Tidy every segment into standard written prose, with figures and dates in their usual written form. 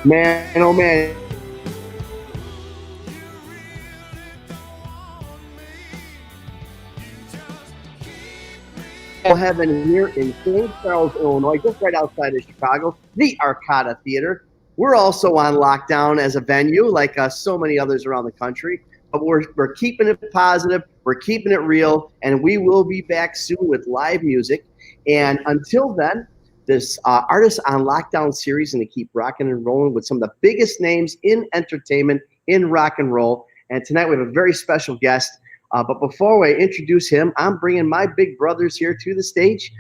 Man, oh man. Heaven here in St. Charles, Illinois, just right outside of Chicago, the Arcada Theater. We're also on lockdown as a venue, like so many others around the country. But we're keeping it positive, we're keeping it real, and we will be back soon with live music. And until then, this Artists on Lockdown series is going to keep rocking and rolling with some of the biggest names in entertainment, in rock and roll. And tonight we have a very special guest. But before I introduce him, I'm bringing my big brothers here to the stage,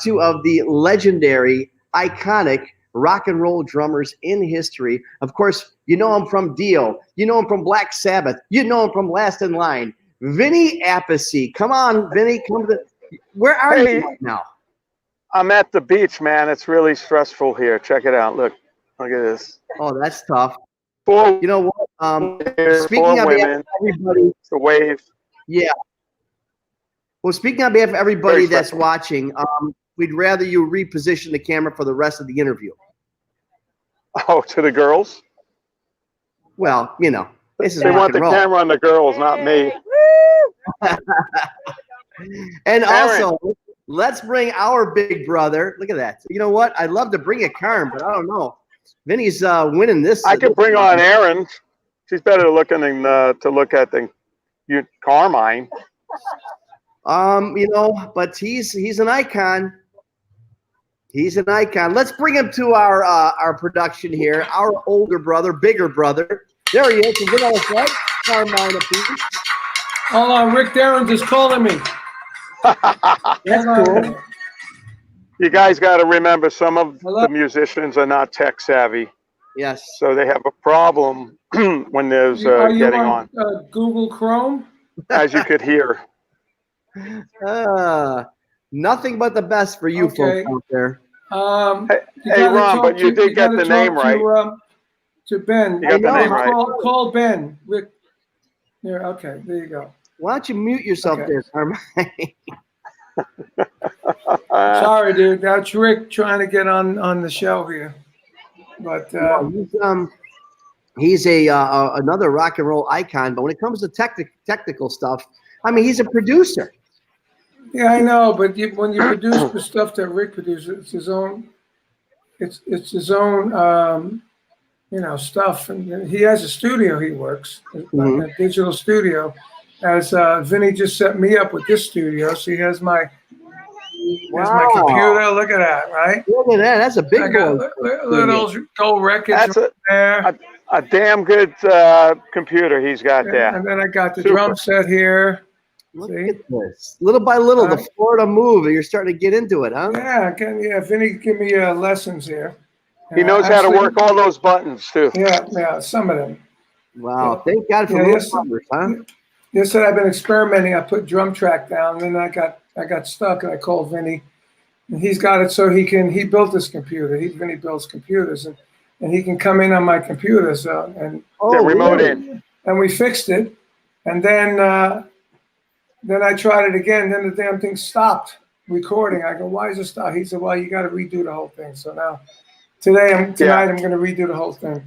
two of the legendary, iconic rock and roll drummers in history. Of course, you know him from Dio. You know him from Black Sabbath. You know him from Last in Line. Vinny Appice. Come on, Vinny. Where are you right now? I'm at the beach, man. It's really stressful here. Check it out. Look at this. Oh, that's tough. You know what? Speaking on behalf of everybody, the wave. Yeah. Well, speaking on behalf of everybody that's watching, we'd rather you reposition the camera for the rest of the interview. Oh, to the girls? Well, you know, this is they want the camera on the girls, not me. And also, let's bring our big brother. Look at that. You know what? I'd love to bring a Carm, but I don't know. Vinny's winning this. I could bring on Erin. She's better looking than to look at than Carmine. You know, but he's an icon. He's an icon. Let's bring him to our production here. Our older brother, bigger brother. There he is. Good old friend, Carmine. Hold on, Rick Derringer is calling me. That's cool. You guys got to remember, some of the musicians are not tech savvy. Yes. So they have a problem when there's getting on. Google Chrome? As you could hear. Nothing but the best for you folks out there. Hey, Ron, but you did get the name right. To Ben. You got the name right. Call Ben. Rick. There, okay, there you go. Why don't you mute yourself there, Carmine? Sorry, dude. That's Rick trying to get on the show here. But he's another rock and roll icon. But when it comes to technical stuff, I mean, he's a producer. Yeah, I know. But when you produce the stuff that Rick produces, it's his own. It's his own. You know, stuff. And he has a studio. He works a digital studio. As Vinny just set me up with this studio, so he has my. Here's my computer. Look at that, right? Look at that. That's a big one. Little gold records there. A damn good computer he's got there. And then I got the drum set here. Look at this. Little by little, the Florida move. You're starting to get into it, huh? Yeah. Vinny give me lessons here. He knows how to work all those buttons, too. Yeah, some of them. Wow. Thank God for those numbers, huh? Yesterday I've been experimenting. I put drum track down, and then I got stuck, and I called Vinny, and he's got it so he built this computer. Vinny builds computers, and he can come in on my computer, remote in. And we fixed it, and then I tried it again. Then the damn thing stopped recording. I go, why is it stop? He said, well, you got to redo the whole thing. So now tonight I'm going to redo the whole thing.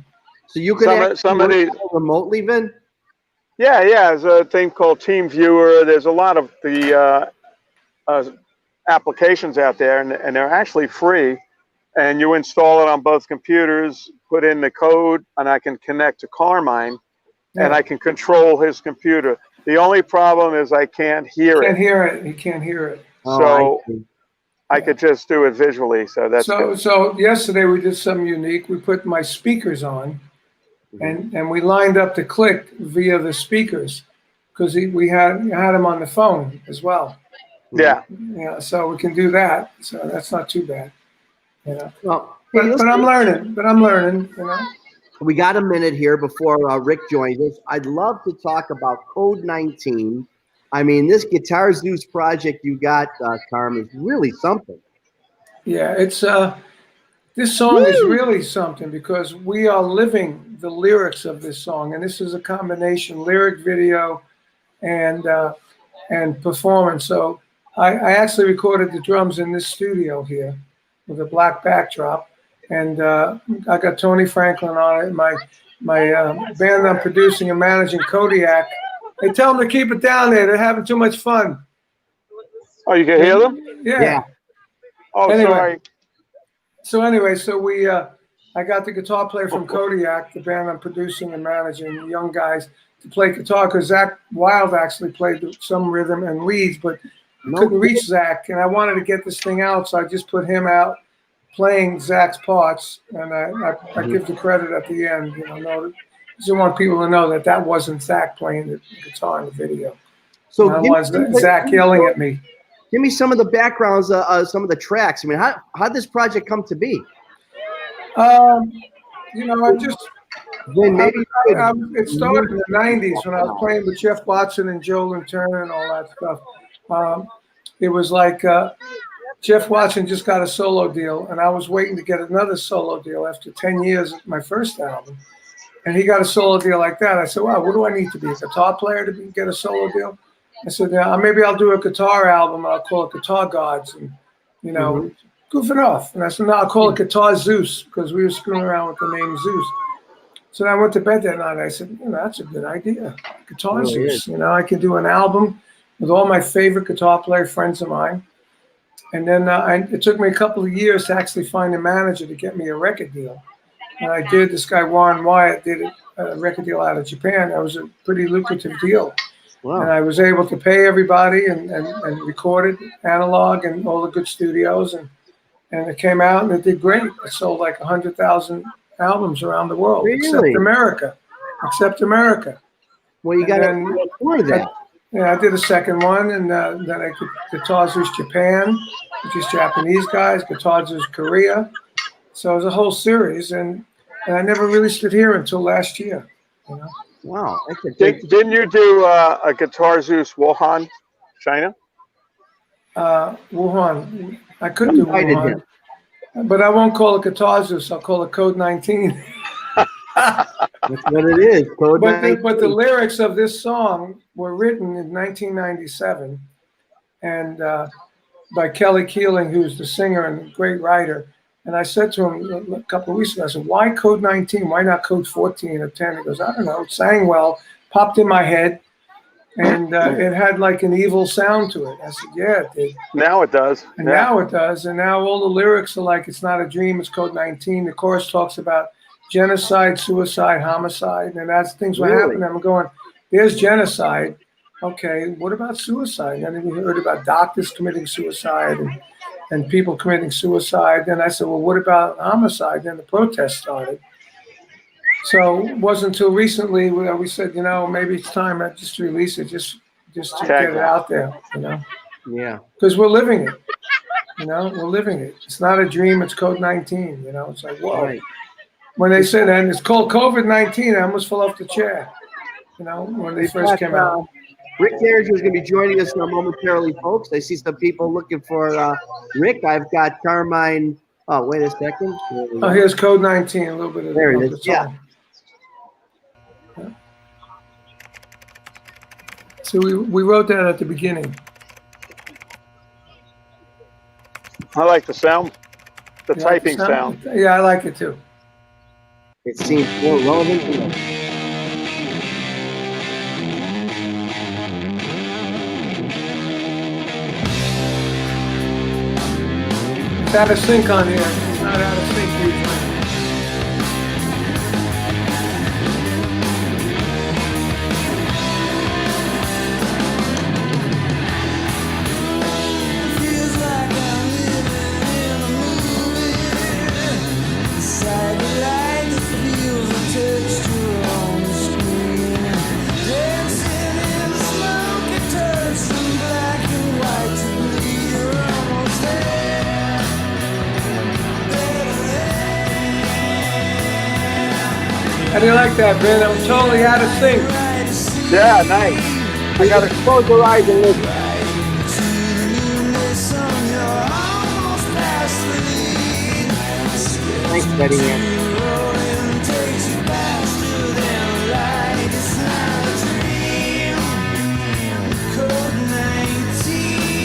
So you can somebody remotely, Vin? Yeah. There's a thing called Team Viewer. There's a lot of the applications out there, and they're actually free. And you install it on both computers, put in the code, and I can connect to Carmine, and I can control his computer. The only problem is I can't hear it. He can't hear it. So I could just do it visually. So that's good. So yesterday we did something unique. We put my speakers on. And we lined up the click via the speakers because we had him on the phone as well. Yeah. Yeah. So we can do that. So that's not too bad. You know. Well, but I'm learning. You know. We got a minute here before Rick joins us. I'd love to talk about Code 19. I mean, this Guitar Zeus project you got, Carm, is really something. Yeah, it's this song is really something because we are living the lyrics of this song, and this is a combination lyric, video, and performance. So I actually recorded the drums in this studio here with a black backdrop, And I got Tony Franklin on it. My band I'm producing and managing, Kodiak. They tell them to keep it down there. They're having too much fun. Oh, you can hear them? Yeah. Oh, Anyway. sorry. So I got the guitar player from Kodiak, the band I'm producing and managing, young guys, to play guitar because Zach Wild actually played some rhythm and leads, but couldn't reach Zach. And I wanted to get this thing out, so I just put him out playing Zach's parts, and I give the credit at the end. I just want people to know that wasn't Zach playing the guitar in the video. So that was Zach yelling at me. Give me some of the backgrounds, some of the tracks. I mean, how'd this project come to be? I just it started in the '90s when I was playing with Jeff Watson and Joe Lantern and all that stuff. It was like Jeff Watson just got a solo deal, and I was waiting to get another solo deal after 10 years of my first album. And he got a solo deal like that. I said, wow, what do I need to be, a guitar player to get a solo deal? I said, maybe I'll do a guitar album. I'll call it Guitar Gods, and, goofing off. And I said, no, I'll call it Guitar Zeus, because we were screwing around with the name Zeus. So I went to bed that night. I said, that's a good idea. Guitar Zeus. I could do an album with all my favorite guitar player friends of mine. And then it took me a couple of years to actually find a manager to get me a record deal. And I did. This guy, Warren Wyatt, did a record deal out of Japan. That was a pretty lucrative deal. Wow. And I was able to pay everybody and record it analog and all the good studios. And it came out and it did great. It sold like 100,000 albums around the world, except America. Well, you got to record that. Yeah, I did a second one, and then I did Guitar Zeus Japan, which is Japanese guys, Guitar Zeus Korea. So it was a whole series, and I never released it here until last year. Wow. Didn't you do a Guitar Zeus Wuhan, China? Wuhan. I could do Wuhan, but I won't call it Guitar Zeus. I'll call it Code 19. That's what it is. Code 19. But the lyrics of this song were written in 1997, and by Kelly Keeling, who's the singer and great writer. And I said to him a couple of weeks ago, I said, why Code 19? Why not Code 14 or 10? He goes, I don't know. It sang well, popped in my head, and it had like an evil sound to it. I said, yeah, it did. Now it does. And now it does. And now all the lyrics are like, it's not a dream, it's Code 19. The chorus talks about genocide, suicide, homicide, and as things were happening, I'm going, there's genocide. Okay, what about suicide? And then we heard about doctors committing suicide and people committing suicide. Then I said, well, what about homicide? Then the protest started. So it wasn't until recently we said, maybe it's time just to release it, just to get it out there, Yeah. Because we're living it, we're living it. It's not a dream, it's Code 19, it's like, whoa. Right. When they said that, and it's called COVID-19, I almost fell off the chair, when they first came out. Rick Derringer is going to be joining us momentarily, folks. I see some people looking for Rick. I've got Carmine. Oh, wait a second. Oh, here's Code 19, a little bit of there it is. Yeah. So we wrote that at the beginning. I like the sound, the typing sound. Yeah, I like it too. It seems more relevant to us. It's out of sync on here. It's not out of sync usually. How do you like that, Ben? I'm totally out of sync. Yeah, nice. I got to close your eyes and listen. Thanks, Betty.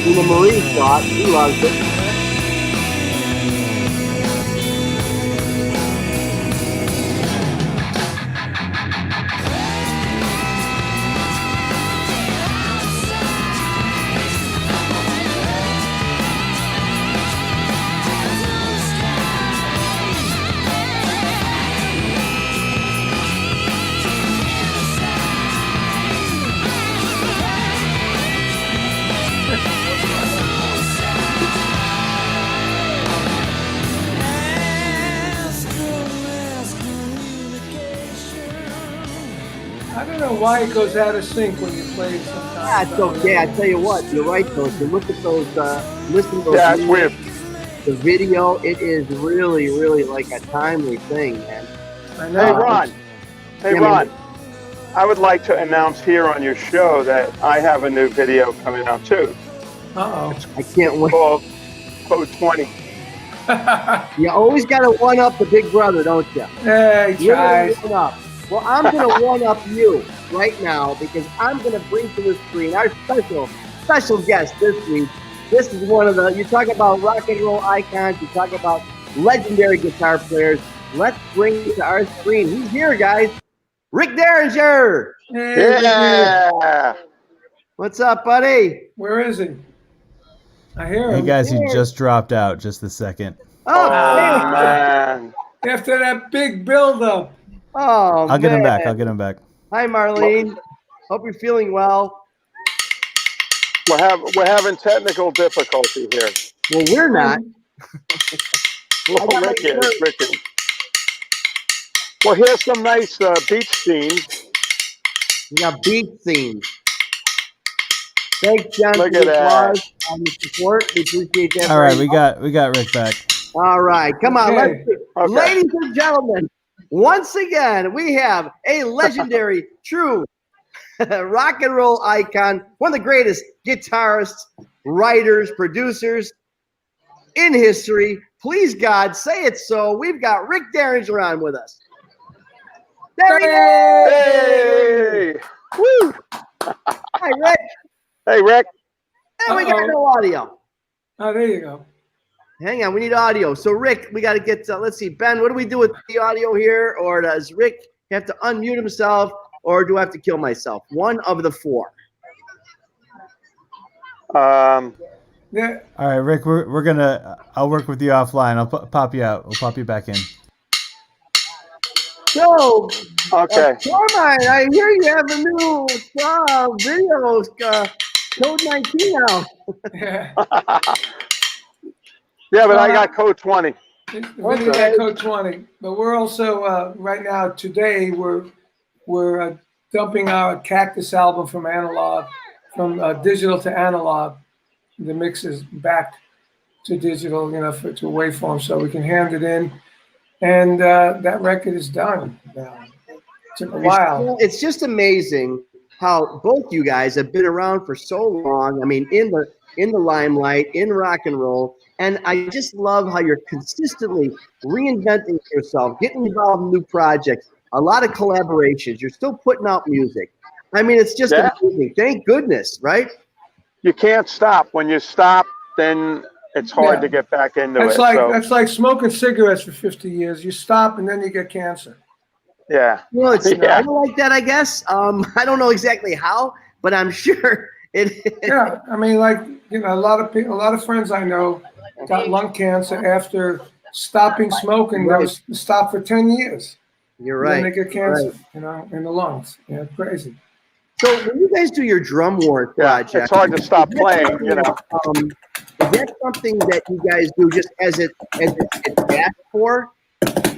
Even Marie saw it. She loves it. don't know why it goes out of sync when you play it sometimes. That's okay. I tell you what, you're right though. If you look at those, listen to those. Yeah, it's weird. The video, it is really, really like a timely thing, man. I Hey, know. Ron. Hey, Yeah, Ron. I would like to announce here on your show that I have a new video coming out too. Uh-oh. I can't wait. Called Code 20. You always got to one up the big brother, don't you? Hey, You're tries. gonna one up. Well, I'm going to one up you right now because I'm going to bring to the screen our special guest this week. This is one of the, you talk about rock and roll icons, you talk about legendary guitar players. Let's bring it to our screen. He's here, guys. Rick Derringer. Hey, Yeah. What's up, buddy? where is he? I hear Hey him. guys, he just dropped out just a second. Oh, Oh, man. After that big build-up. oh, I'll get him man. back. I'll get him back. Hi, Marlene. Hope you're feeling well. We're having technical difficulty here. Well, we're not. Well, got my Rick is. shirt. Rick is. Well, here's some nice beach scenes. We got beat scenes. Thanks, John, Look for at the that. applause and the support. We appreciate that. All right, very we got Rick back. All right, come on, Okay. let's, Okay. ladies and gentlemen. Once again, we have a legendary, true rock and roll icon, one of the greatest guitarists, writers, producers in history. Please, God, say it so. We've got Rick Derringer on with us. There he is! Hey! Woo! Hi, Rick. Hey, Rick. And we got no audio. Oh, there you go. Hang on, we need audio. So, Rick, we got to get, let's see, Ben, what do we do with the audio here? Or does Rick have to unmute himself? Or do I have to kill myself? One of the four. Yeah. All right, Rick, we're gonna. I'll work with you offline. I'll pop you out. We'll pop you back in. So, Okay. Carmine, I hear you have a new video, Code 19 now. Yeah. Yeah, but I got Code 20. Vinny got Code 20. But we're also, right now, today, we're dumping our Cactus album from analog, from digital to analog. The mix is back to digital, to waveform, so we can hand it in. And that record is done now. Took a while. It's just amazing how both you guys have been around for so long. I mean, in the limelight, in rock and roll. And I just love how you're consistently reinventing yourself, getting involved in new projects, a lot of collaborations. You're still putting out music. I mean, it's just amazing. Thank goodness, right? You can't stop. When you stop, then it's hard to get back into That's it. that's like smoking cigarettes for 50 years. You stop and then you get cancer. Yeah. Well, it's Yeah. kind of like that, I guess. I don't know exactly how, but I'm sure it. Yeah, I mean, a lot of friends I know got lung cancer after stopping smoking. That was stopped for 10 years. You're And right. then they get cancer, Right. in the lungs. Yeah, crazy. So when you guys do your drum war Yeah. project, It's hard to stop playing, is that something that you guys do just as it's asked for,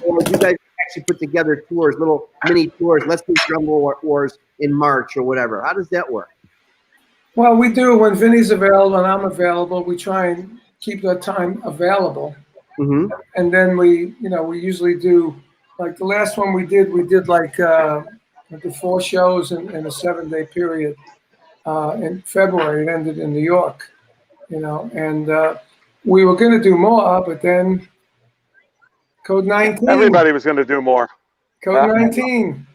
or do you guys actually put together tours, little mini tours? Let's do drum wars in March or whatever. How does that work? Well, we do when Vinny's available and I'm available. We try and keep that time available, Mm-hmm. and then we usually do like the last one we did like the 4 shows in a 7-day period in February. It ended in New York, and we were going to do more, but then Code 19. Everybody was going to do more. Code 19.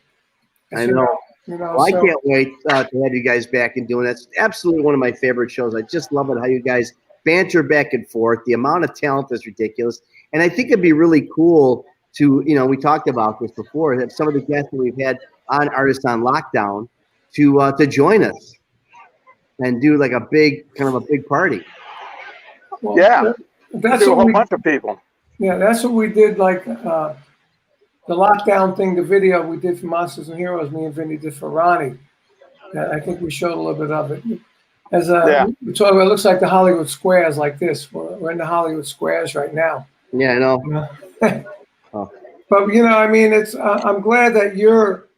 I know. Well, I so- can't wait to have you guys back and doing that. It's absolutely one of my favorite shows. I just love it how you guys banter back and forth. The amount of talent is ridiculous. And I think it'd be really cool to, we talked about this before, have some of the guests that we've had on Artists on Lockdown to join us and do like a big party. Well, Yeah. That's Do a what whole we, bunch of people. yeah, that's what we did. Like the lockdown thing, the video we did for Monsters and Heroes, me and Vinny did for Ronnie. I think we showed a little bit of it. As we talk about, it looks like the Hollywood Squares like this. We're in the Hollywood Squares right now. Yeah, I know. But I mean, it's. I'm glad that you're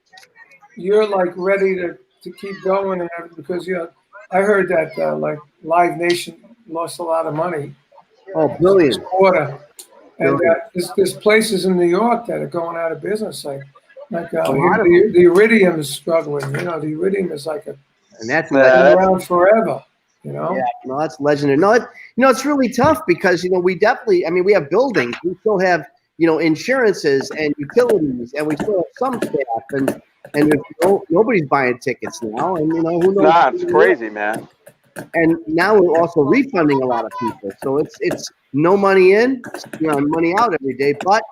you're like ready to keep going and everything, because I heard that like Live Nation lost a lot of money. Oh, billions. This quarter. And there's places in New York that are going out of business, like the Iridium is struggling. The Iridium is like and that's been around forever. Yeah, no, that's legendary. No, it's really tough because we definitely. I mean, we have buildings. We still have insurances and utilities, and we still have some staff, and nobody's buying tickets now, and who knows? Nah, it's crazy, man. And now we're also refunding a lot of people, so it's no money in, money out every day. But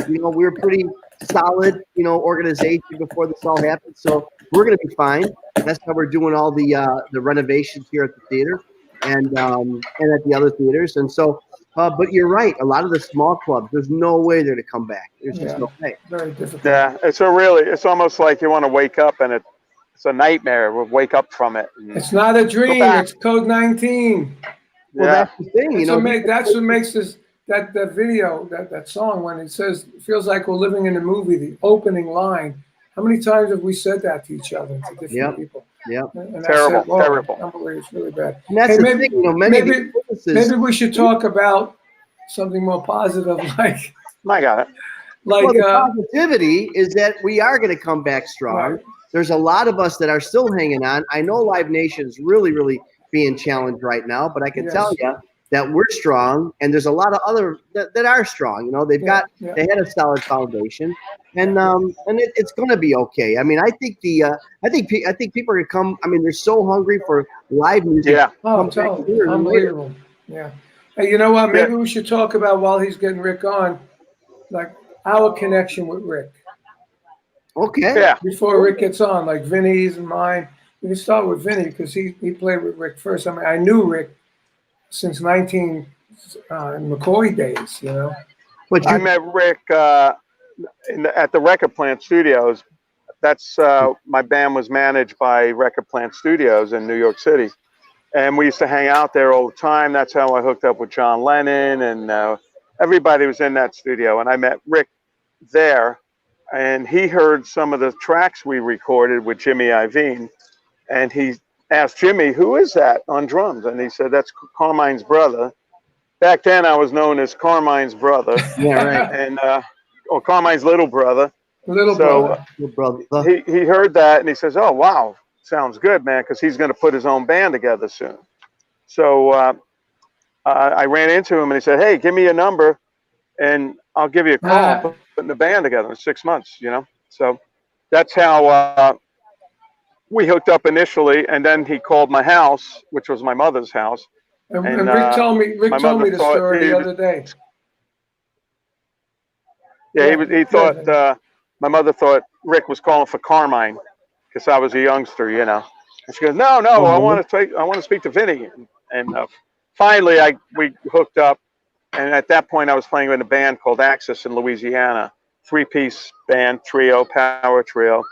we're pretty solid, organization before this all happened, so we're gonna be fine. That's how we're doing all the renovations here at the theater and at the other theaters. And so, but you're right. A lot of the small clubs, there's no way they're to come back. There's just no way. Very difficult. Yeah, it's almost like you want to wake up and it's a nightmare. We'll wake up from it. It's not a dream. It's code 19. Well, that's the thing. That's what makes this that video, that song, when it says, it feels like we're living in a movie, the opening line. How many times have we said that to each other, to different people? Yeah. Terrible. Unbelievable. It's really bad. And that's the thing, maybe we should talk about something more positive, like. I got it. The positivity is that we are going to come back strong. Right. There's a lot of us that are still hanging on. I know Live Nation is really, really being challenged right now, but I can tell you that we're strong, and there's a lot of other that are strong. They've they had a solid foundation, and it's going to be okay. I mean, I think I think people are going to come. I mean, they're so hungry for live music. Yeah. Unbelievable. Yeah. Hey, you know what? Maybe we should talk about, while he's getting Rick on, like our connection with Rick. Okay. Yeah. Before Rick gets on, like Vinny's and mine. We can start with Vinny because he played with Rick first. I mean, I knew Rick since McCoy days, But I met Rick at the Record Plant Studios. That's my band was managed by Record Plant Studios in New York City, and we used to hang out there all the time. That's how I hooked up with John Lennon, and everybody was in that studio. And I met Rick there, and he heard some of the tracks we recorded with Jimmy Iovine, and he asked Jimmy, "Who is that on drums?" And he said, "That's Carmine's brother." Back then, I was known as Carmine's brother. Yeah, right. And or Carmine's little brother. Little brother. He heard that, and he says, "Oh, wow, sounds good, man," because he's going to put his own band together soon. So I ran into him, and he said, "Hey, give me your number, and I'll give you a call putting the band together in 6 months." So that's how we hooked up initially, and then he called my house, which was my mother's house. And Rick told me the story the other day. Yeah, he thought my mother thought Rick was calling for Carmine because I was a youngster, And she goes, "No, I want to speak to Vinny." And finally, we hooked up, and at that point, I was playing in a band called Appice in Louisiana, 3-piece band, power trio.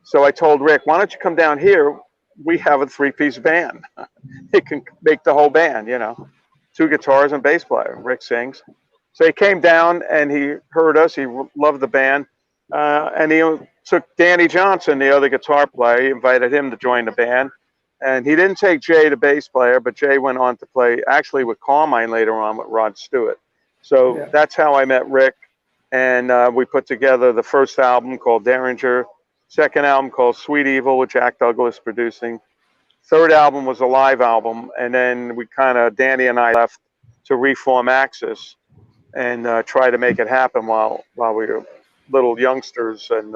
So I told Rick, "Why don't you come down here? We have a 3-piece band. It can make the whole band, 2 guitars and bass player." Rick sings. So he came down and he heard us. He loved the band. And he took Danny Johnson, the other guitar player. He invited him to join the band. And he didn't take Jay, the bass player, but Jay went on to play actually with Carmine later on with Rod Stewart. So that's how I met Rick. And we put together the first album called Derringer, second album called Sweet Evil with Jack Douglas producing. Third album was a live album. And then Danny and I left to reform Appice and try to make it happen while we were little youngsters. And,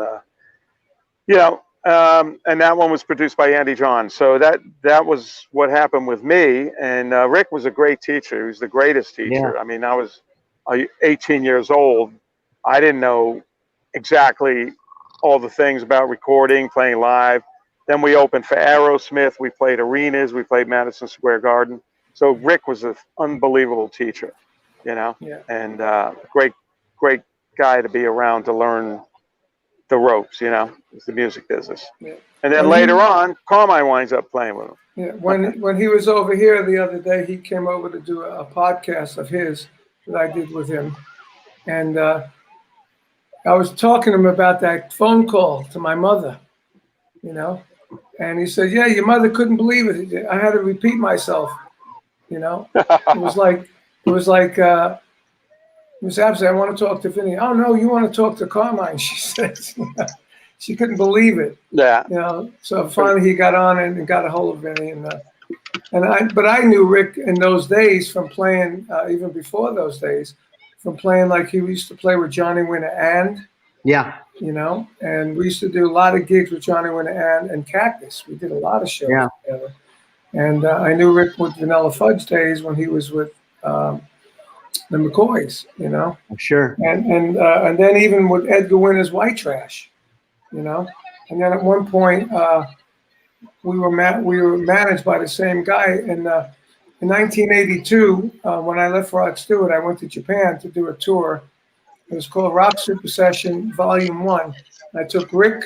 and that one was produced by Andy John. So that was what happened with me. And Rick was a great teacher. He was the greatest teacher. Yeah. I mean, I was 18 years old. I didn't know exactly all the things about recording, playing live. Then we opened for Aerosmith. We played arenas. We played Madison Square Garden. So Rick was an unbelievable teacher, and great guy to be around to learn the ropes, it's the music business. Yeah. And then later on, Carmine winds up playing with him. Yeah. When he was over here the other day, he came over to do a podcast of his that I did with him. And I was talking to him about that phone call to my mother. you know. And he said, yeah, your mother couldn't believe it. I had to repeat myself, you know. It was like, Miss Appice, I want to talk to Vinny. Oh, no, you want to talk to Carmine, she said. She couldn't believe it. Yeah. You know, so finally he got on and got a hold of Vinny. But I knew Rick in those days from playing, even before those days, from playing like he used to play with Johnny Winter and, Yeah. you know, and we used to do a lot of gigs with Johnny Winter and Cactus. We did a lot of shows together. And I knew Rick with Vanilla Fudge days when he was with the McCoys, you know. Sure. And then even with Edgar Winter's White Trash, you know. And then at one point, we were managed by the same guy. And in 1982, when I left Rod Stewart, I went to Japan to do a tour. It was called Rock Super Session Volume 1. I took Rick,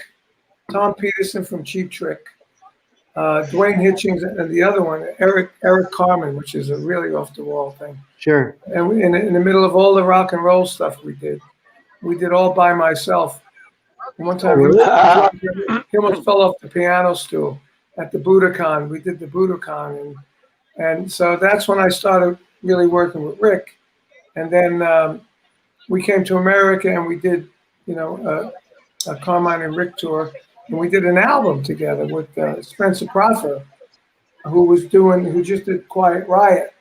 Tom Peterson from Cheap Trick, Dwayne Hitchings, and the other one, Eric Carmine, which is a really off-the-wall thing. Sure. And in the middle of all the rock and roll stuff we did all by myself. And one time he almost fell off the piano stool at the Budokan. We did the Budokan, and so that's when I started really working with Rick. And then we came to America and we did, you know, a Carmine and Rick tour, and we did an album together with Spencer Proffer, who just did Quiet Riot,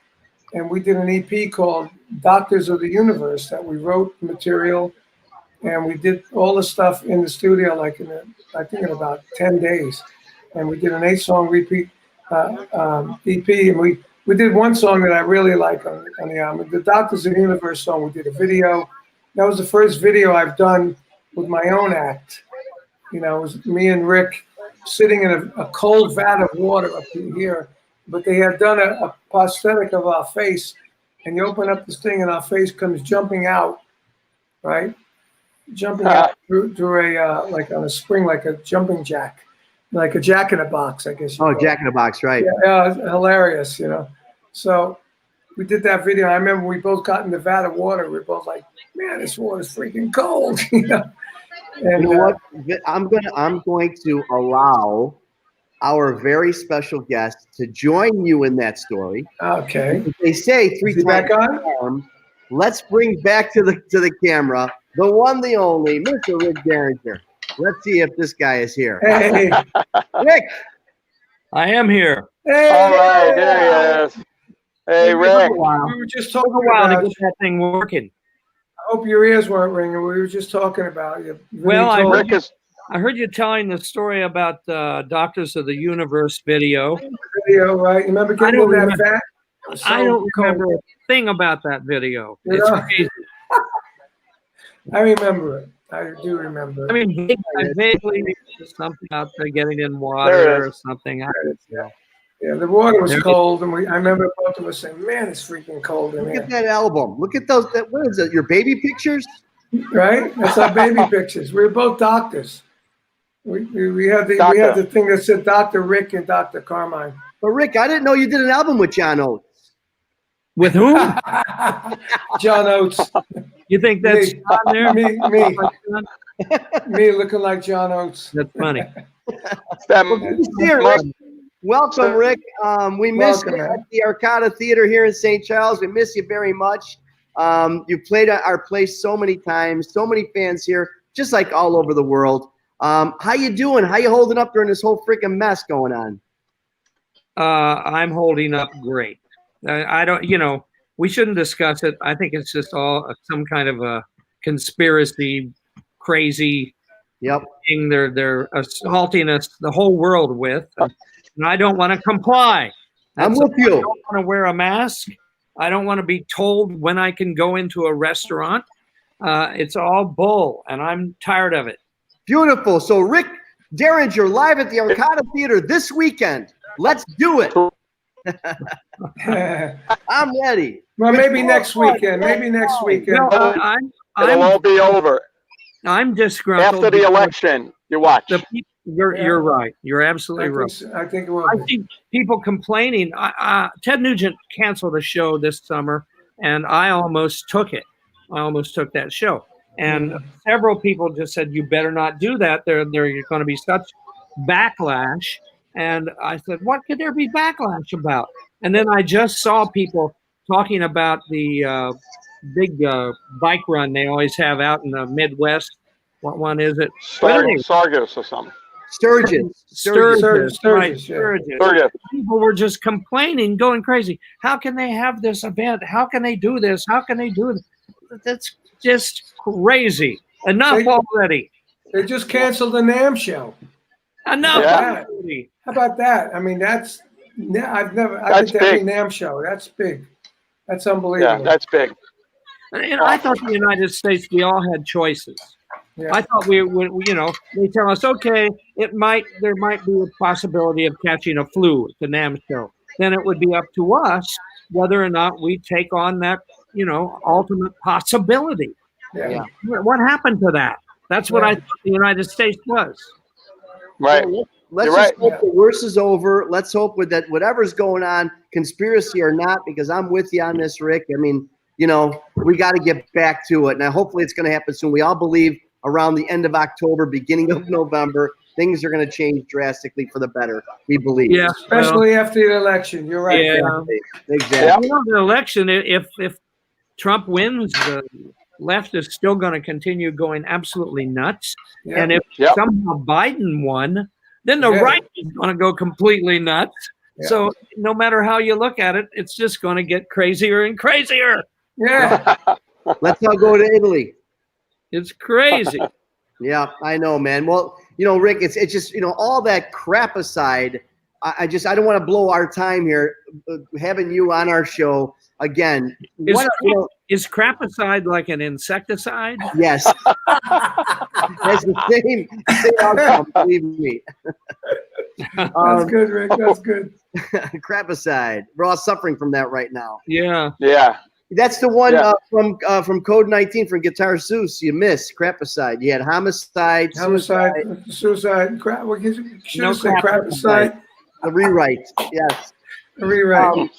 and we did an EP called Doctors of the Universe that we wrote material, and we did all the stuff in the studio like I think in about 10 days, and we did an 8-song repeat EP, and we did one song that I really like on the album, the Doctors of the Universe song. We did a video. That was the first video I've done with my own act. You know, it was me and Rick sitting in a cold vat of water up here, but they had done a prosthetic of our face, and you open up this thing and our face comes jumping out, right? Jumping out through a, like on a spring, like a jumping jack, like a Jack in a Box, I guess. Oh, Jack in a Box, right. Yeah, it was hilarious, you know. So we did that video. I remember we both got in the vat of water. We were both like, man, this water's freaking cold, you know. And, you know what? I'm going to allow our very special guest to join you in that story. Okay. They say three times back on? Let's bring back to the camera the one, the only, Mr. Rick Derringer. Let's see if this guy is here. Hey, Rick. I am here. hey, All right, there he is. Hey, Rick. we were just talking Took a while to about get that thing working. I hope your ears weren't ringing. We were just talking about you. Well, I I heard you telling the story about Doctors of the Universe video. video, right? You remember getting in that vat? I don't remember a thing about that video. You It's know? crazy. I remember it. I do remember it. I mean, I vaguely remember something out there getting in water or something. Yeah, the water was cold, and I remember both of us saying, "Man, it's freaking cold in Look here." at that album. Look at those. What is it? Your baby pictures? Right? That's our baby pictures. We were both doctors. We had the thing that said Dr. Rick and Dr. Carmine. But Rick, I didn't know you did an album with John Oates. With whom? John Oates. You think that's Me. on there? Me looking like John Oates. That's funny. That Welcome, Rick. We miss Welcome, you man. at the Arcada Theater here in St. Charles. We miss you very much. You played at our place so many times. So many fans here, just like all over the world. How you doing? How you holding up during this whole freaking mess going on? I'm holding up great. I don't, we shouldn't discuss it. I think it's just all some kind of a conspiracy, crazy thing they're assaulting us, the whole world with. And I don't want to comply. I'm with you. I don't want to wear a mask. I don't want to be told when I can go into a restaurant. It's all bull, and I'm tired of it. Beautiful. So Rick Derringer live at the Arcada Theater this weekend. Let's do it. I'm ready. Well, maybe next weekend. Maybe next weekend. Well, it'll all be over I'm disgruntled. after the election. You watch. You're right. You're absolutely right. I think it will. I see people complaining. Ted Nugent canceled a show this summer, and I almost took it. I almost took that show. And several people just said, you better not do that. There are going to be such backlash. And I said, what could there be backlash about? And then I just saw people talking about the big bike run they always have out in the Midwest. What one is it? Sargus or something. Sturgis. Sturgis, Right, yeah. Sturgis. People were just complaining, going crazy. How can they have this event? How can they do this? How can they do this? That's just crazy. Enough already. They just canceled the NAMM show. Enough Yeah. already. How about that? I mean, I've been to every NAMM show. That's big. That's unbelievable. Yeah, that's big. And I thought the United States, we all had choices. Yeah. I thought we they tell us, okay, there might be a possibility of catching a flu at the NAMM show. Then it would be up to us whether or not we take on that, ultimate possibility. Yeah. What happened to that? That's what I thought the United States was. Right. Let's You're just right. hope the worst is over. Let's hope with that whatever's going on, conspiracy or not, because I'm with you on this, Rick. I mean, we got to get back to it. Now, hopefully it's going to happen soon. We all believe around the end of October, beginning of November, things are going to change drastically for the better. We believe. Yeah. Especially after the election. You're right. Yeah. Exactly. The election, if Trump wins, the left is still going to continue going absolutely nuts. Yeah. And if somehow Biden won, then the Yeah. right is going to go completely nuts. Yeah. So no matter how you look at it, it's just going to get crazier and crazier. Yeah. Let's all go to Italy. It's crazy. Yeah, I know, man. Well, Rick, it's just, all that crap aside, I don't want to blow our time here having you on our show again. Is crapicide like an insecticide? Yes. That's the same outcome, believe me. That's good, Rick. That's good. Crapicide. We're all suffering from that right now. Yeah. Yeah. That's the one from Code 19 from Guitar Seuss. You missed crapicide. You had homicide, Suicide. What should have said crapicide. the rewrite. Yes. The rewrite.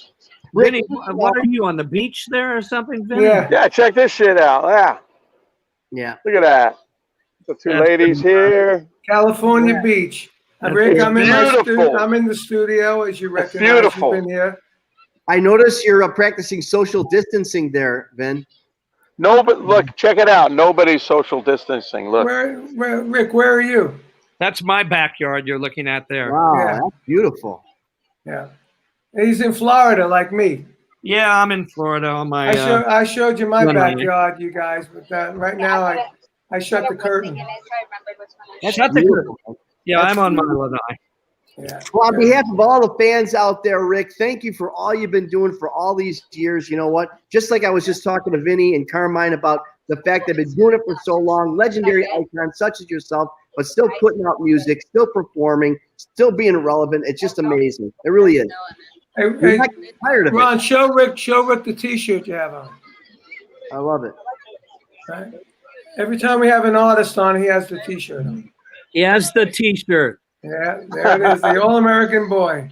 Vinny, what are you on the beach there or something, Vinny? Yeah. Yeah, check this shit out. Yeah. Yeah. Look at that. The two ladies here. California Beach. Rick, I'm in beautiful. I'm in the studio, as you recognize. beautiful. You've been here. I notice you're practicing social distancing there, Vin. No, but look, check it out. Nobody's social distancing. Look. Rick, where are you? That's my backyard you're looking at there. Wow, Yeah. that's beautiful. Yeah. He's in Florida, like me. Yeah, I'm in Florida on my. I showed you my One eye. backyard, you guys, but right now I shut the curtain. That's Shut the beautiful. Yeah, I'm on my lanai. Yeah. Well, on behalf of all the fans out there, Rick, thank you for all you've been doing for all these years. You know what? Just like I was just talking to Vinny and Carmine about the fact they've been doing it for so long, legendary icons such as yourself, but still putting out music, still performing, still being relevant. It's just amazing. It really is. Hey, You're not tired of Ron, it. show Rick the T-shirt you have on. I love it. Right? Every time we have an artist on, he has the T-shirt on. He has the T-shirt. Yeah, there it is, the All-American Boy.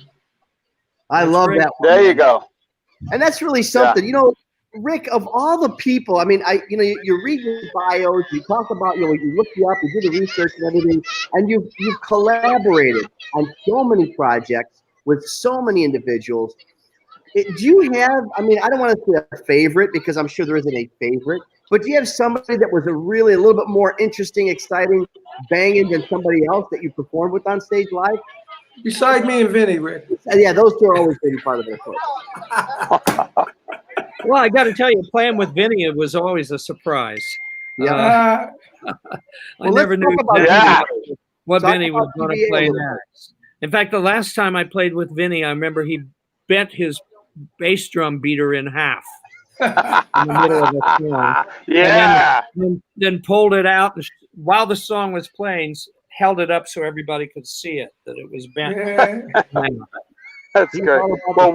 I love great. that one. There you go. And that's really something. You know, Rick, of all the people, I mean, you read your bios, you talk about, you look you up, you do the research and everything, and you've collaborated on so many projects with so many individuals. Do you have, I mean, I don't want to say a favorite because I'm sure there isn't a favorite, but do you have somebody that was a little bit more interesting, exciting, banging than somebody else that you performed with on stage live? Beside me and Vinny, Rick. Yeah, those two are always going to be part of it. Well, I got to tell you, playing with Vinny, it was always a surprise. Yeah. I never knew what Talk Vinny was about going to PBA play a little next. In fact, the last time I played with Vinny, I remember he bent his bass drum beater in half in the middle of a song. Yeah. And then pulled it out and while the song was playing, held it up so everybody could see it, that it was bent. Yeah. That's good. Well,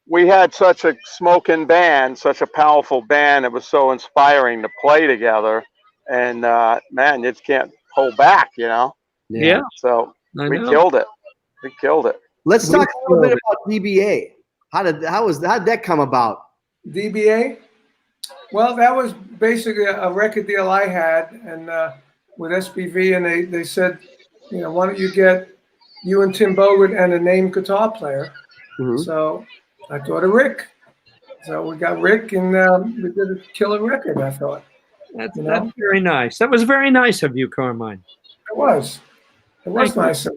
we had such a smoking band, such a powerful band. It was so inspiring to play together. And, man, you just can't hold back, you know? Yeah. So I we know. killed it. We killed it. Let's talk a little bit about DBA. How did that come about? DBA? Well, that was basically a record deal I had, and with SPV, and they said, why don't you get you and Tim Bogert and a named guitar player? Mhm. So I thought of Rick. So we got Rick, and we did a killer record, I thought. That's very nice. That was very nice of you, Carmine. It was. It was Thank nice.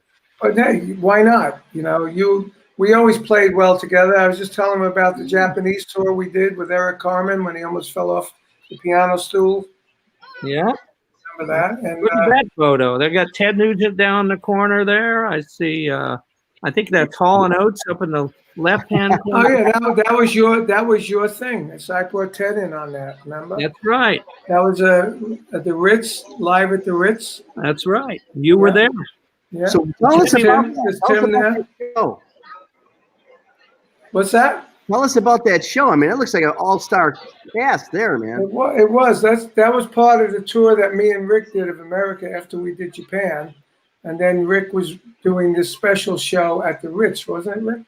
But hey, why not? We always played well together. I was just telling him about the Japanese tour we did with Eric Carmen when he almost fell off the piano stool. Yeah. Remember that? And Look at that photo. They got Ted Nugent down the corner there. I see. I think that's Hall and Oates up in the left-hand corner. oh yeah, that was your thing. So I brought Ted in on that. Remember? That's right. That was at the Ritz, live at the Ritz. That's right. You were there. Yeah. So tell us about Is Tim there? that show. What's that? Tell us about that show. I mean, it looks like an all-star cast there, man. It was. That was part of the tour that me and Rick did of America after we did Japan, and then Rick was doing this special show at the Ritz, wasn't it, Rick?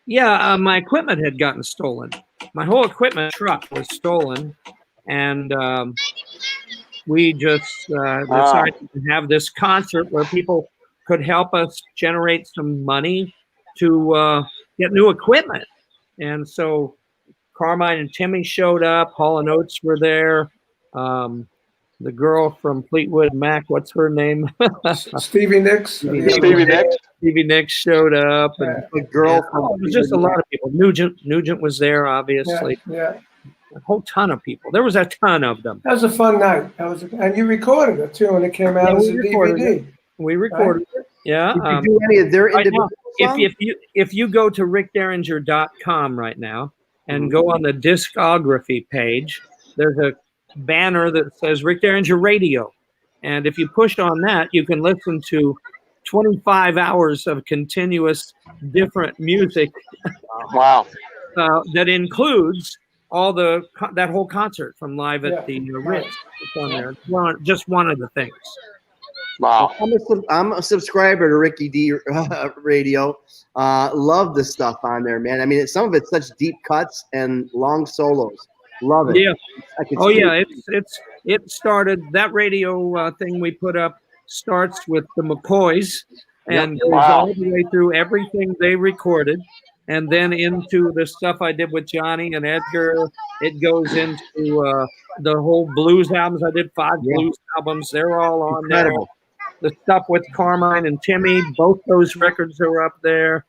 Yeah, my equipment had gotten stolen. My whole equipment truck was stolen, and we just decided to have this concert where people could help us generate some money to get new equipment. And so Carmine and Timmy showed up. Hall and Oates were there. The girl from Fleetwood Mac, what's her name? Stevie Nicks. Stevie Nicks showed up. And The girl. it was just a lot of people. Nugent was there, obviously. Yeah. A whole ton of people. There was a ton of them. That was a fun night. And you recorded it too, and it came out as a DVD. We recorded it. Yeah. Did you do any of their Right individual now, songs? if you go to rickderringer.com right now and go on the discography page, there's a banner that says Rick Derringer Radio. And if you push on that, you can listen to 25 hours of continuous different music. Wow. That includes all that whole concert from live at the Ritz. It's on there. Just one of the things. Wow. I'm a subscriber to Ricky D Radio. Love the stuff on there, man. I mean, some of it's such deep cuts and long solos. Love it. Yeah. Oh yeah. It started, that radio thing we put up starts with the McCoys and goes all the way through everything they recorded, and then into the stuff I did with Johnny and Edgar. It goes into the whole blues albums. I did 5 blues albums. They're all on Incredible. there. The stuff with Carmine and Timmy, both those records are up there,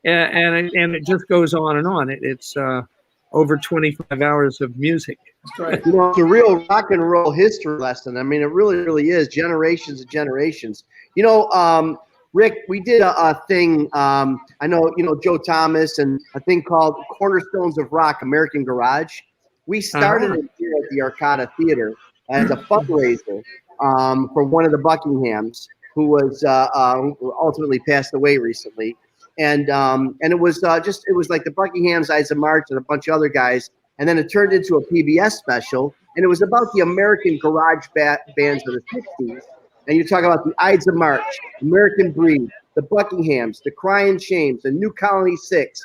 and it just goes on and on. It's over 25 hours of music. That's right. You know, it's a real rock and roll history lesson. I mean, it really, really is. Generations and generations. You know, Rick, we did a thing. I know, you know, Joe Thomas, and a thing called Cornerstones of Rock, American Garage. We started it here at the Arcada Theater as a fundraiser for one of the Buckinghams, who was who ultimately passed away recently. And it was it was like the Buckinghams, Ides of March, and a bunch of other guys. And then it turned into a PBS special, and it was about the American garage bands of the 60s. And you talk about the Ides of March, American Breed, the Buckinghams, the Crying Shames, the New Colony Six,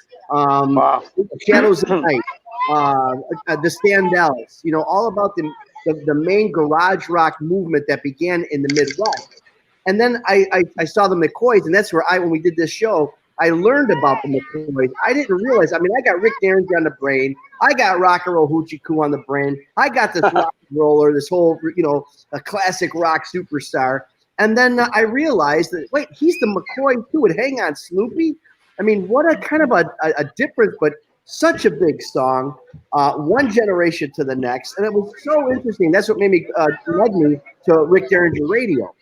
Shadows of Night, the Standells. You know, all about the main garage rock movement that began in the Midwest. And then I saw the McCoys, and that's where when we did this show, I learned about the McCoys. I didn't realize. I mean, I got Rick Derringer on the brain. I got Rock and Roll Hoochie Coo on the brain. I got this rock and roller, this whole, you know, a classic rock superstar. And then I realized that, wait, he's the McCoy too at Hang On Sloopy. I mean, what a kind of a difference, but such a big song, one generation to the next. And it was so interesting. That's what made me led me to Rick Derringer Radio.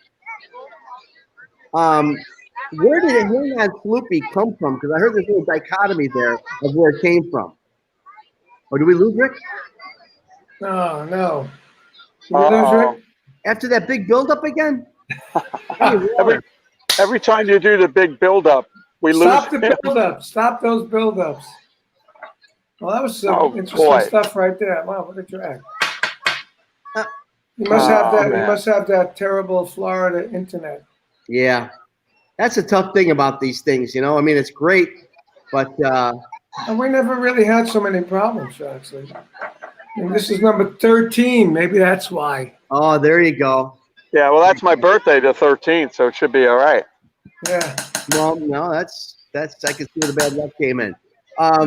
Where did Hang On Sloopy come from? Because I heard there's a little dichotomy there of where it came from. Or did we lose Rick? No. Did we lose Rick? After that big build-up again? Every time you do the big build-up, we lose. Stop the build-up. Stop those build-ups. Well, that was some interesting stuff right there. Wow, what a drag. You must have that. You must have that terrible Florida internet. Yeah. That's a tough thing about these things, you know. I mean, it's great, but and we never really had so many problems, actually. And this is number 13. Maybe that's why. Oh, there you go. Yeah, well, that's my birthday, the 13th, so it should be all right. Yeah. Well, no, that's I can see where the bad luck came in.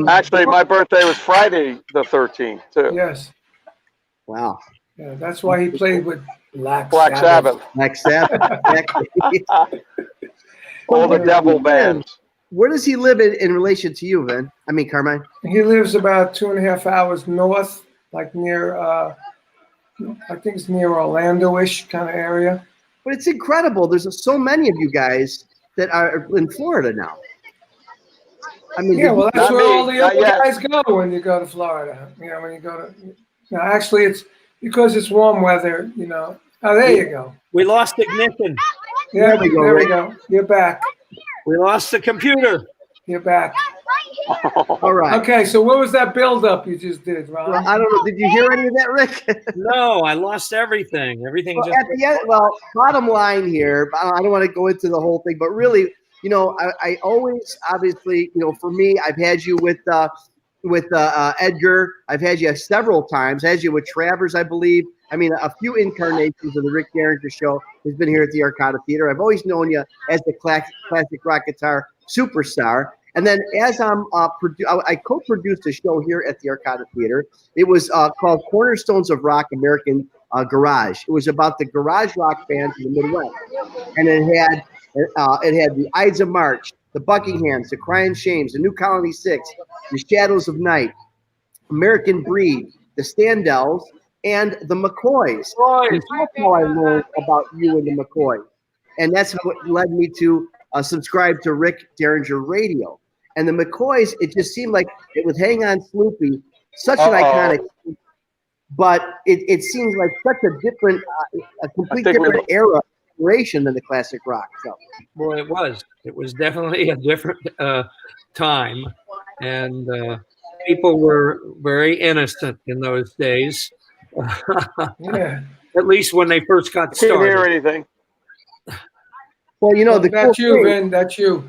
Actually, my birthday was Friday the 13th, too. Yes. Wow. Yeah, that's why he played with Black Sabbath. Black Sabbath. All the devil bands. Where does he live in relation to you, Vin? I mean, Carmine. He lives about 2.5 hours north, like near, I think it's near Orlando-ish kind of area. But it's incredible. There's so many of you guys that are in Florida now. I mean, Yeah, well, that's Not where me, all the not other yet. guys go when you go to Florida. You know, when you go to, now actually it's because it's warm weather, you know. Oh, there you go. We lost ignition. Yeah, There we go, there we Rick. go. You're back. We lost the computer. You're back. all right. Okay, so what was that build-up you just did, Ron? Well, I don't know. Did you hear any of that, Rick? No, I lost everything. Everything Well, just. at the end, bottom line here, I don't want to go into the whole thing, but really, you know, I always, obviously, you know, for me, I've had you with Edgar. I've had you several times. Had you with Travers, I believe. I mean, a few incarnations of the Rick Derringer Show has been here at the Arcada Theater. I've always known you as the classic rock guitar superstar. And then as I co-produced a show here at the Arcada Theater. It was called Cornerstones of Rock American Garage. It was about the garage rock bands in the Midwest. And it had the Ides of March, the Buckinghams, the Crying Shames, the New Colony Six, the Shadows of Night, American Breed, the Standells, and the McCoys. And that's how I learned about you and the McCoys. And that's what led me to subscribe to Rick Derringer Radio. And the McCoys, it just seemed like it was Hang On Sloopy, such an iconic, but it seems like such a different, a complete different era than the classic rock. So. Well, it was. It was definitely a different time, and people were very innocent in those days. Yeah. At least when they first got started. Couldn't hear anything. Well, you know, That's cool you, thing, Vin. That's you.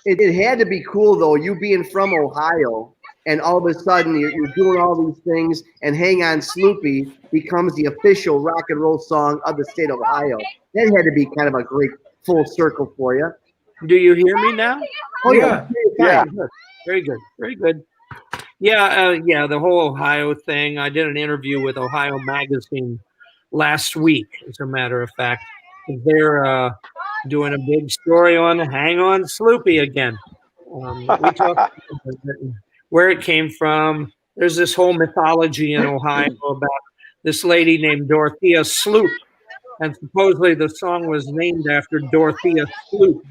it had to be cool, though, you being from Ohio, and all of a sudden you're doing all these things, and Hang On Sloopy becomes the official rock and roll song of the state of Ohio. That had to be kind of a great full circle for you. Do you hear me now? Oh, Yeah. yeah. Very good. Very good. Yeah, the whole Ohio thing. I did an interview with Ohio Magazine last week, as a matter of fact. They're doing a big story on Hang On Sloopy again. We talked about where it came from. There's this whole mythology in Ohio about this lady named Dorothea Sloop, and supposedly the song was named after Dorothea Sloop.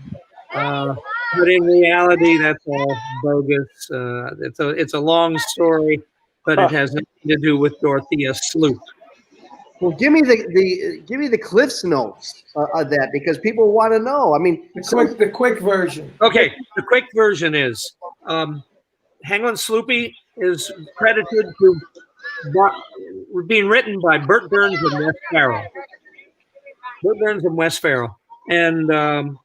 But in reality, that's all bogus. It's a long story, but it has nothing to do with Dorothea Sloop. Well, give me the Cliff's Notes of that, because people want to know. I mean, The quick version. Okay, the quick version is Hang On Sloopy is credited to being written by Burt Burns and Wes Farrell. Burt Burns and Wes Farrell. And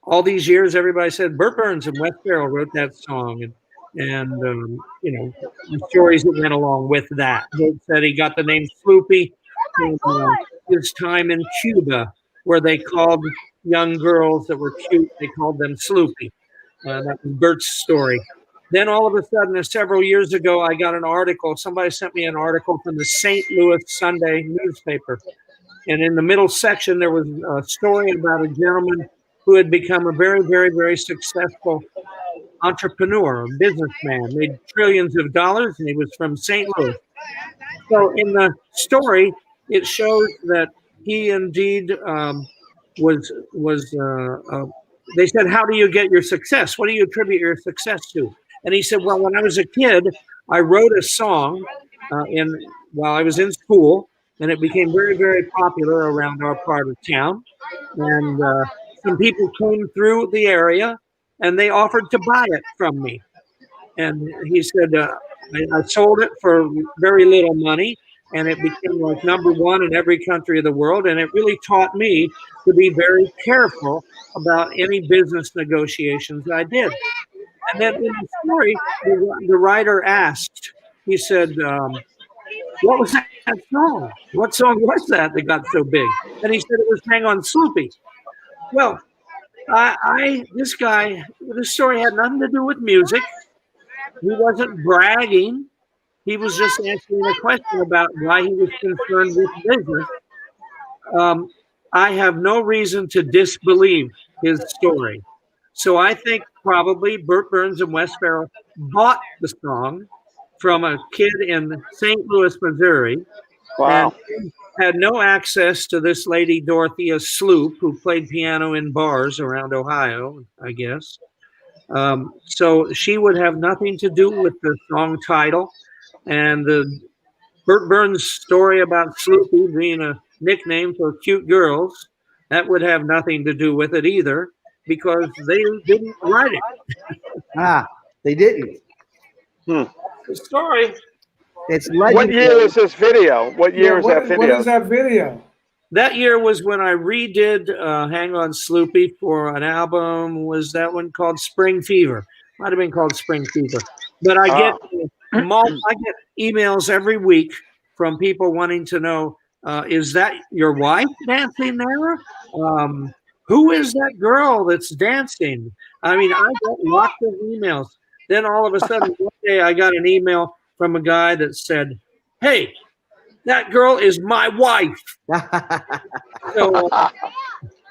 all these years, everybody said Burt Burns and Wes Farrell wrote that song. And you know, the stories that went along with that. They said he got the name Sloopy from his time in Cuba, where they called young girls that were cute, they called them Sloopy. That was Bert's story. Then all of a sudden, several years ago, I got an article. Somebody sent me an article from the St. Louis Sunday newspaper. And in the middle section, there was a story about a gentleman who had become a very, very, very successful entrepreneur, a businessman, made trillions of dollars, and he was from St. Louis. So in the story, it shows that he indeed was they said, how do you get your success? What do you attribute your success to? And he said, well, when I was a kid, I wrote a song while I was in school, and it became very, very popular around our part of town. And some people came through the area, and they offered to buy it from me. And he said, I sold it for very little money, and it became like #1 in every country of the world. And it really taught me to be very careful about any business negotiations I did. And then in the story, the writer asked, he said, what was that that song. What song was that got so big? And he said it was Hang On Sloopy. Well, this guy, this story had nothing to do with music. He wasn't bragging. He was just answering a question about why he was concerned with business. I have no reason to disbelieve his story. So I think probably Burt Burns and Wes Farrell bought the song from a kid in St. Louis, Missouri, Wow. and had no access to this lady, Dorothea Sloop, who played piano in bars around Ohio, I guess. So she would have nothing to do with the song title. And the Burt Burns story about Sloopy being a nickname for cute girls, that would have nothing to do with it either, because they didn't write it. They didn't. Hmm. The story. It's legendary. What year is this video? What year is that video? What is that video? That year was when I redid Hang On Sloopy for an album. Was that one called Spring Fever? Might have been called Spring Fever. But I get emails every week from people wanting to know, is that your wife dancing there? Who is that girl that's dancing? I mean, I got lots of emails. Then all of a sudden, one day I got an email from a guy that said, hey, that girl is my wife. So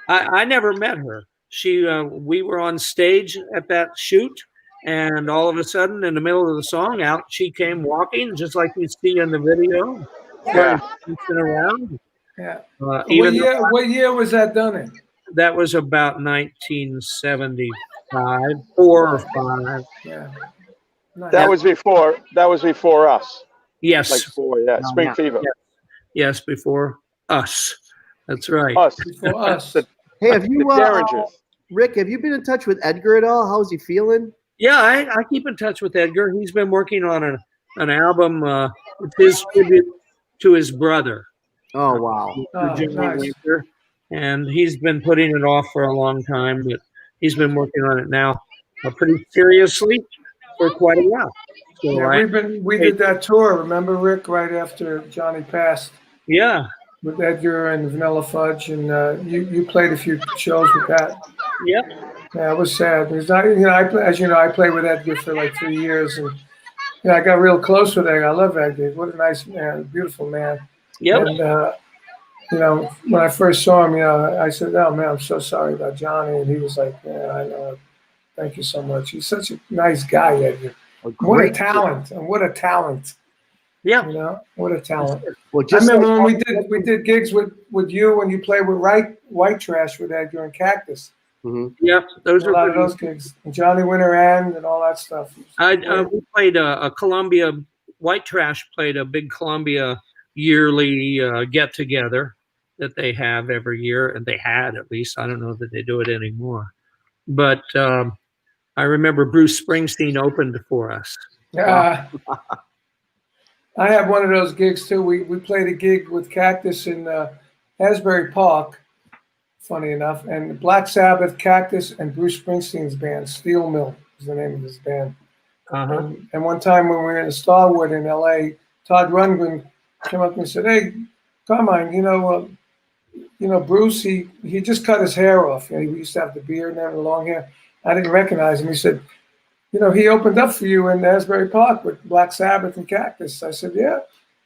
I never met her. We were on stage at that shoot, and all of a sudden, in the middle of the song, out she came walking, just like you see in the video. Yeah. Dancing around. Yeah. What year was that done in? That was about 1975, 4 or 5. Yeah. Nice. That was before us. Yes. Like Spring Fever. Yes, before us. That's right. Us. Before us. Hey, have you, The Derringers. Rick, have you been in touch with Edgar at all? How's he feeling? Yeah, I keep in touch with Edgar. He's been working on an album with his tribute to his brother. Oh, wow. Nice. Winter, and he's been putting it off for a long time, but he's been working on it now pretty seriously for quite a while. So Yeah, we did that tour, remember, Rick, right after Johnny passed. Yeah. With Edgar and Vanilla Fudge, and you played a few shows with that. Yep. Yeah, it was sad because I played with Edgar for like 3 years, and I got real close with Edgar. I love Edgar. What a nice man, beautiful man. Yep. And when I first saw him, I said, "Oh man, I'm so sorry about Johnny," and he was like, "Yeah, I know. Thank you so much. He's such a nice guy, Edgar. What a talent! And what a talent! Yeah. What a talent." Well, I remember when we did gigs with you when you played with White Trash with Edgar and Cactus. Mm-hmm. Yeah, those a are lot of those gigs. And Johnny Winter and all that stuff. we played a Columbia. White Trash played a big Columbia yearly get together that they have every year, and they had, at least. I don't know that they do it anymore. But I remember Bruce Springsteen opened for us. I have one of those gigs too. We played a gig with Cactus in Asbury Park, funny enough, and Black Sabbath, Cactus, and Bruce Springsteen's band, Steel Mill is the name of this band. Uh-huh. And one time when we were in Starwood in L.A., Todd Rundgren came up and said, "Hey, Carmine, Bruce, he just cut his hair off. He used to have the beard and the long hair. I didn't recognize him." He said, "He opened up for you in Asbury Park with Black Sabbath and Cactus." I said, "Yeah.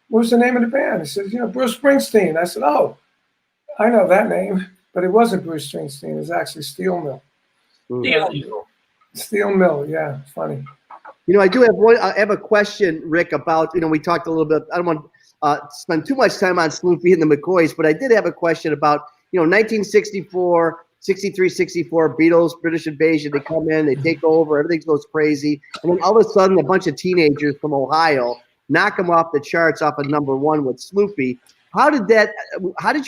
What's the name of the band?" He said, "Bruce Springsteen." I said, "Oh, I know that name." But it wasn't Bruce Springsteen. It was actually Steel Mill. Steel Mill, yeah, funny. I do have I have a question, Rick, about, we talked a little bit, I don't want to spend too much time on Sloopy and the McCoys, but I did have a question about, 1964, 63, 64, Beatles, British invasion, they come in, they take over, everything goes crazy, and then all of a sudden a bunch of teenagers from Ohio knock them off the charts off of #1 with Sloopy. How did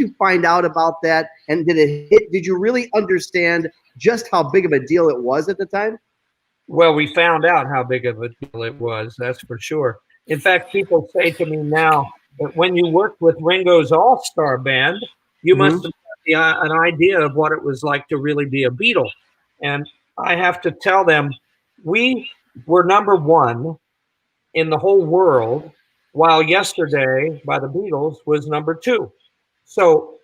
you find out about that? And did you really understand just how big of a deal it was at the time? Well, we found out how big of a deal it was, that's for sure. In fact, people say to me now that when you worked with Ringo's All-Star Band, you must have had an idea of what it was like to really be a Beatle. And I have to tell them, we were #1 in the whole world while Yesterday by the Beatles was number 2. So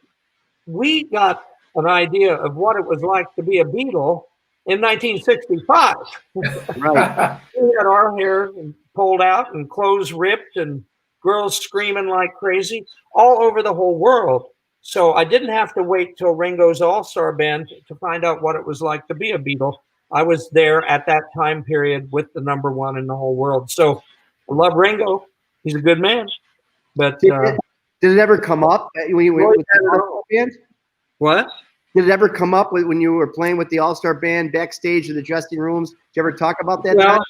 we got an idea of what it was like to be a Beatle in 1965. Right. We had our hair pulled out and clothes ripped and girls screaming like crazy all over the whole world. So I didn't have to wait till Ringo's All-Star Band to find out what it was like to be a Beatle. I was there at that time period with the number 1 in the whole world. So I love Ringo. He's a good man. But Did it ever come up when you were with the All-Star Band? what? Did it ever come up when you were playing with the All-Star Band backstage in the dressing rooms? Did you ever talk about that? Well, time?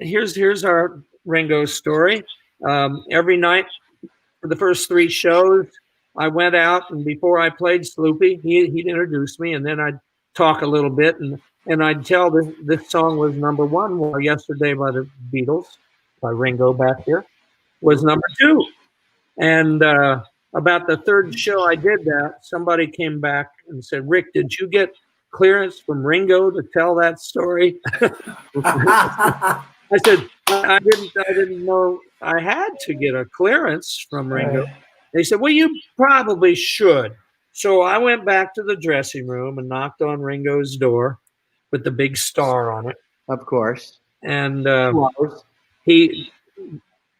here's our Ringo story. Every night for the first 3 shows, I went out, and before I played Sloopy, he'd introduce me, and then I'd talk a little bit, and I'd tell this song was number 1, while Yesterday by the Beatles, by Ringo back here, was number 2. And about the 3rd show I did that, somebody came back and said, Rick, did you get clearance from Ringo to tell that story? I said, I didn't know I had to get a clearance from Ringo. They said, well, you probably should. So I went back to the dressing room and knocked on Ringo's door with the big star on it. Of course. And he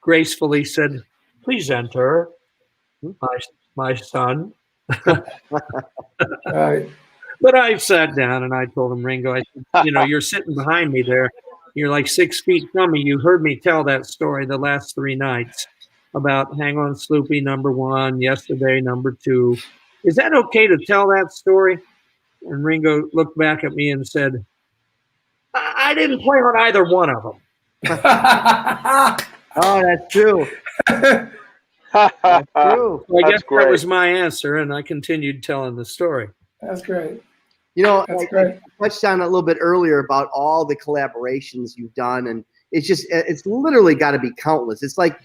gracefully said, please enter, my son. Right. But I sat down and I told him, Ringo, I said, you're sitting behind me there. You're like 6 feet from me. You heard me tell that story the last 3 nights about Hang On Sloopy, number 1, Yesterday, number 2. Is that okay to tell that story? And Ringo looked back at me and said, I didn't play on either one of them. Oh, that's true. That's true. So I guess great. that was my answer, and I continued telling the story. That's great. That's great. I touched on it a little bit earlier about all the collaborations you've done, and it's literally got to be countless. It's like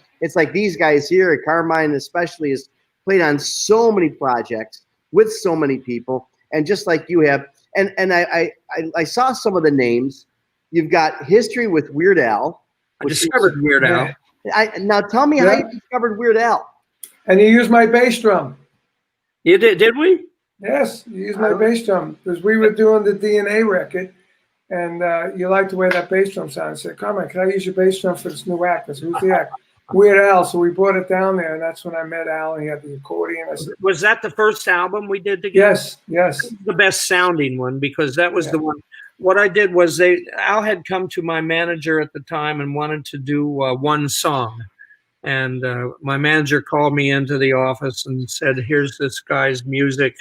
these guys here, Carmine especially, has played on so many projects with so many people, and just like you have. And I saw some of the names. You've got history with Weird Al. I discovered Weird Al. Now tell me how you discovered Weird Al. And you used my bass drum. You did we? Yes, you used my bass drum because we were doing the DNA record, and you liked the way that bass drum sounded. I said, Carmine, can I use your bass drum for this new act? I said, who's the act? Weird Al. So we brought it down there, and that's when I met Al, and he had the accordion. I said, Was that the first album we did together? Yes. The best sounding one, because that was the one. What I did was Al had come to my manager at the time and wanted to do one song. And my manager called me into the office and said, here's this guy's music.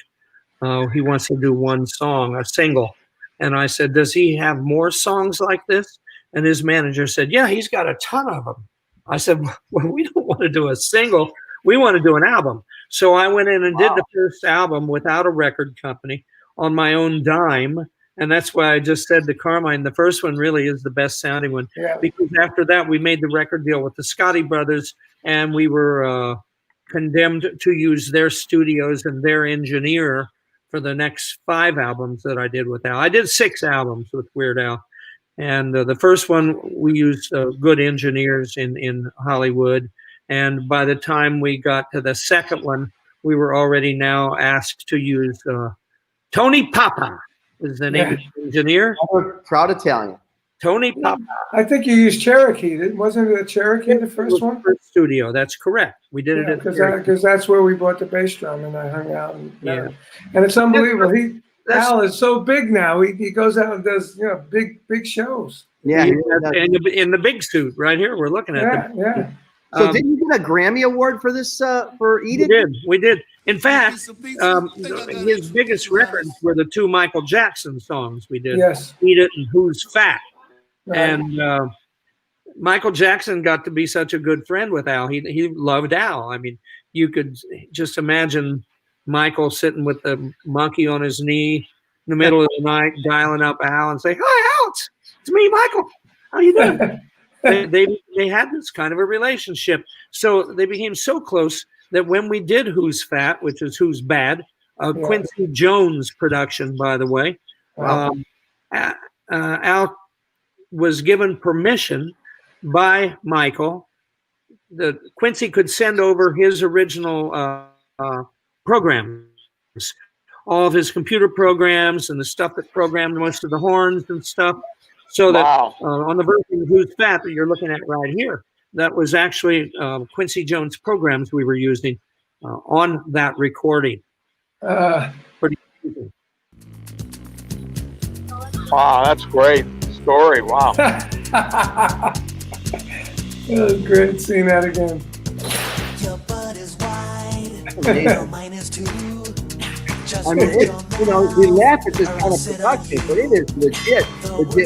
He wants to do one song, a single. And I said, does he have more songs like this? And his manager said, yeah, he's got a ton of them. I said, well, we don't want to do a single. We want to do an album. So I went in and did the first album without a record company on my own dime. And that's why I just said to Carmine, the first one really is the best sounding one. Yeah. Because after that, we made the record deal with the Scotti brothers, and we were condemned to use their studios and their engineer for the next 5 albums that I did with Al. I did 6 albums with Weird Al. And the first one, we used good engineers in Hollywood. And by the time we got to the second one, we were already now asked to use Tony Papa is the name of the engineer. Proud Italian. Tony Papa. I think you used Cherokee. Wasn't it a Cherokee, the first one? First studio. That's correct. We did it at because that's where we bought the bass drum, and I hung out. And it's unbelievable. Al is so big now. He goes out and does big shows. Yeah, in the big suit right here. We're looking at them. Yeah. So didn't you get a Grammy Award for this for Eat It? We did. In fact, his biggest records were the 2 Michael Jackson songs we did. Yes. Eat It and Who's Fat. Right. And Michael Jackson got to be such a good friend with Al. He loved Al. I mean, you could just imagine Michael sitting with the monkey on his knee in the middle of the night, dialing up Al and saying, "Hi, Al, it's me, Michael. How you doing?" They had this kind of a relationship. So they became so close that when we did Who's Fat, which is Who's Bad, Quincy Jones production, by the way, Al was given permission by Michael the Quincy could send over his original programs, all of his computer programs and the stuff that programmed most of the horns and stuff. So that on the version of Who's Fat that you're looking at right here, that was actually Quincy Jones programs we were using on that recording. Pretty cool. Wow, that's great story. Wow. It was great seeing that again. Your butt is wide, Amazing. mine is too. I mean, it's, you know, we laugh at this kind of production, but it is legit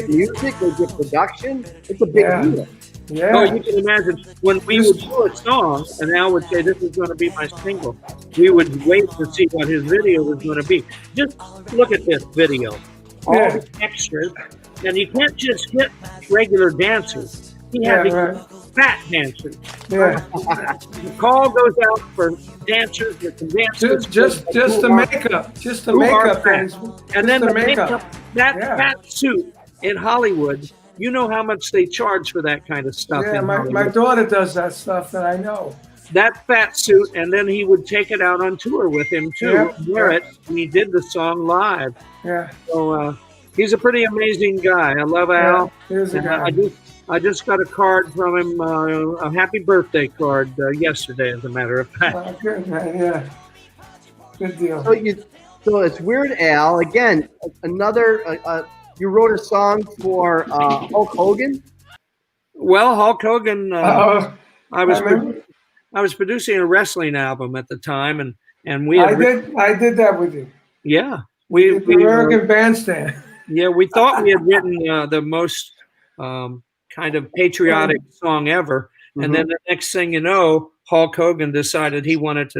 music, legit production. It's a big deal. Yeah. Oh, you can imagine when we would do a song and Al would say, this is going to be my single, we would wait to see what his video was going to be. Just look at this video. All the extras. And you can't just get regular dancers. He had these fat dancers. Yeah. The call goes out for dancers that can dance. Just the makeup. Just the makeup. And then the makeup. That fat suit in Hollywood, you know how much they charge for that kind of stuff. Yeah, my daughter does that stuff, and I know. That fat suit, and then he would take it out on tour with him too. Wear it. And he did the song live. Yeah. So he's a pretty amazing guy. I love Al. Here's a guy. I just got a card from him, a happy birthday card yesterday, as a matter of fact. Oh, good, man. Yeah. Good deal. So it's Weird Al again. Another. You wrote a song for Hulk Hogan. Well, Hulk Hogan. I was producing a wrestling album at the time, and we. I did that with you. Yeah, we American Bandstand. Yeah, we thought we had written the most kind of patriotic song ever, and then the next thing you know, Hulk Hogan decided he wanted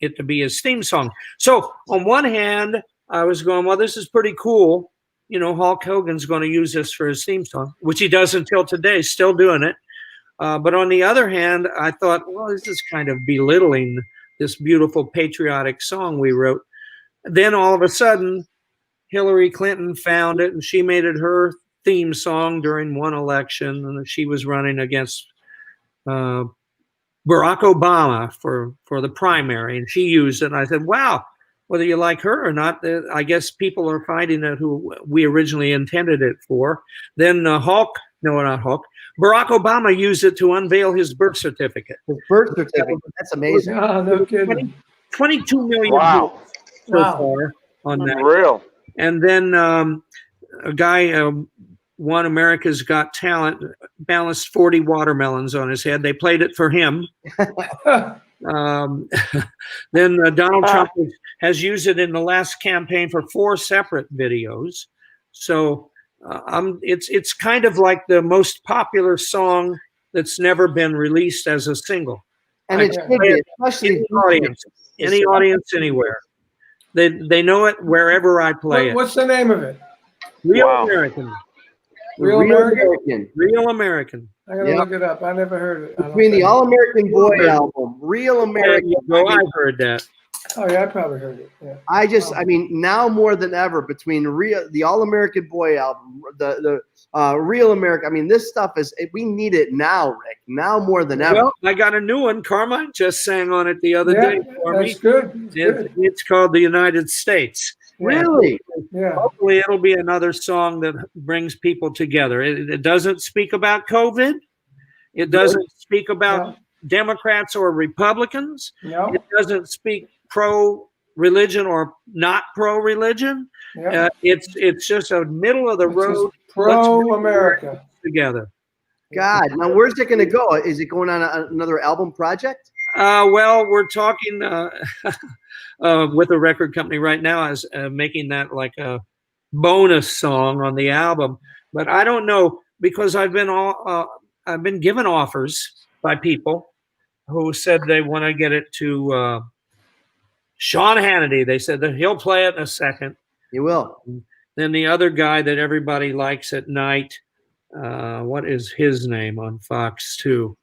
it to be his theme song. So on one hand, I was going, well, this is pretty cool. You know, Hulk Hogan's going to use this for his theme song, which he does until today, still doing it. But on the other hand, I thought, well, this is kind of belittling this beautiful patriotic song we wrote. Then all of a sudden, Hillary Clinton found it, and she made it her theme song during one election, and she was running against Barack Obama for the primary, and she used it. And I said, wow, whether you like her or not, I guess people are finding out who we originally intended it for. Then Barack Obama used it to unveil his birth certificate. His birth certificate, that's amazing. Oh, no kidding. 22 million so far on that. Real. And then a guy won America's Got Talent, balanced 40 watermelons on his head. They played it for him. Then Donald Trump has used it in the last campaign for 4 separate videos. So it's kind of like the most popular song that's never been released as a single. And it should be, especially any audience anywhere. They know it wherever I play it. What's the name of it? Real American. Real American? Real American. I gotta look it up. I never heard it. Between the All American Boy album, Real American. I've heard that. Oh yeah, I probably heard it. Yeah. I mean, now more than ever, between the All American Boy album, the Real American. I mean, this stuff we need it now, Rick. Now more than ever. Well, I got a new one. Carmine just sang on it the other day for me. Good. It's called The United States. Really? Yeah. Hopefully it'll be another song that brings people together. It doesn't speak about COVID. It doesn't speak about Democrats or Republicans. No. It doesn't speak pro-religion or not pro-religion. It's just a middle of the road. Pro-America. Together. God, now where's it going to go? Is it going on another album project? Well, we're talking with a record company right now as making that like a bonus song on the album. But I don't know, because I've been given offers by people who said they want to get it to Sean Hannity. They said that he'll play it in a second. He will. Then the other guy that everybody likes at night, what is his name on Fox 2?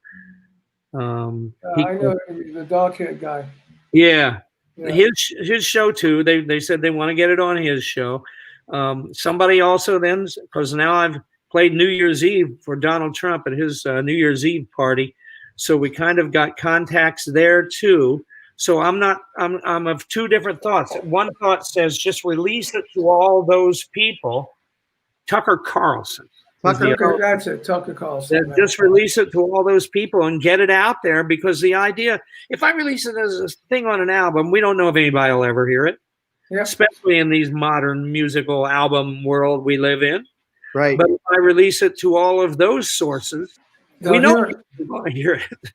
I know the dog-head guy. Yeah. His show too. They said they want to get it on his show. Somebody also then, because now I've played New Year's Eve for Donald Trump at his New Year's Eve party. So we kind of got contacts there too. So I'm of two different thoughts. One thought says just release it to all those people. Tucker Carlson. Tucker, that's it. Tucker Carlson. Just release it to all those people and get it out there, because the idea, if I release it as a thing on an album, we don't know if anybody will ever hear it. Yep. Especially in these modern musical album world we live in. Right. But if I release it to all of those sources, we know people want to hear it.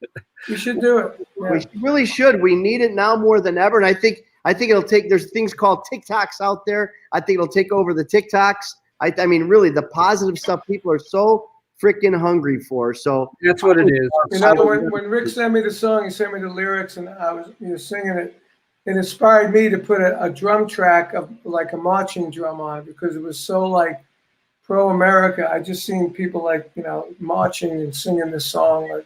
You should do it. Yeah. We really should. We need it now more than ever. And I think it'll take, there's things called TikToks out there. I think it'll take over the TikToks. I mean, really, the positive stuff people are so freaking hungry for. So that's what it is. You know, when Rick sent me the song, he sent me the lyrics, and I was singing it. It inspired me to put a drum track of like a marching drum on, because it was so like pro-America. I just seen people like, marching and singing this song. Like,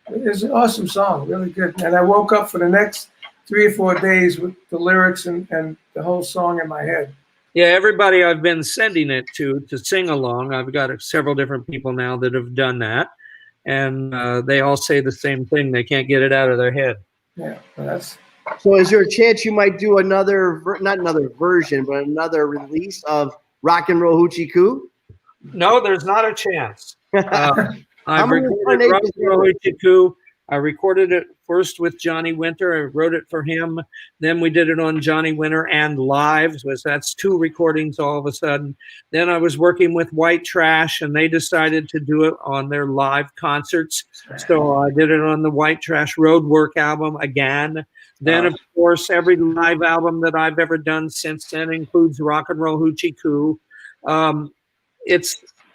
it's an awesome song, really good. And I woke up for the next 3 or 4 days with the lyrics and the whole song in my head. Yeah, everybody I've been sending it to sing along, I've got several different people now that have done that. And they all say the same thing. They can't get it out of their head. Yeah, well, So is there a chance you might do another, not another version, but another release of Rock and Roll Hoochie Coo? No, there's not a chance. I've many recorded Rock incarnations and Roll Hoochie Coo. I recorded it first with Johnny Winter. I wrote it for him. Then we did it on Johnny Winter and live. So that's 2 recordings all of a sudden. Then I was working with White Trash, and they decided to do it on their live concerts. So I did it on the White Trash Roadwork album again. Then, of course, every live album that I've ever done since then includes Rock and Roll Hoochie Coo.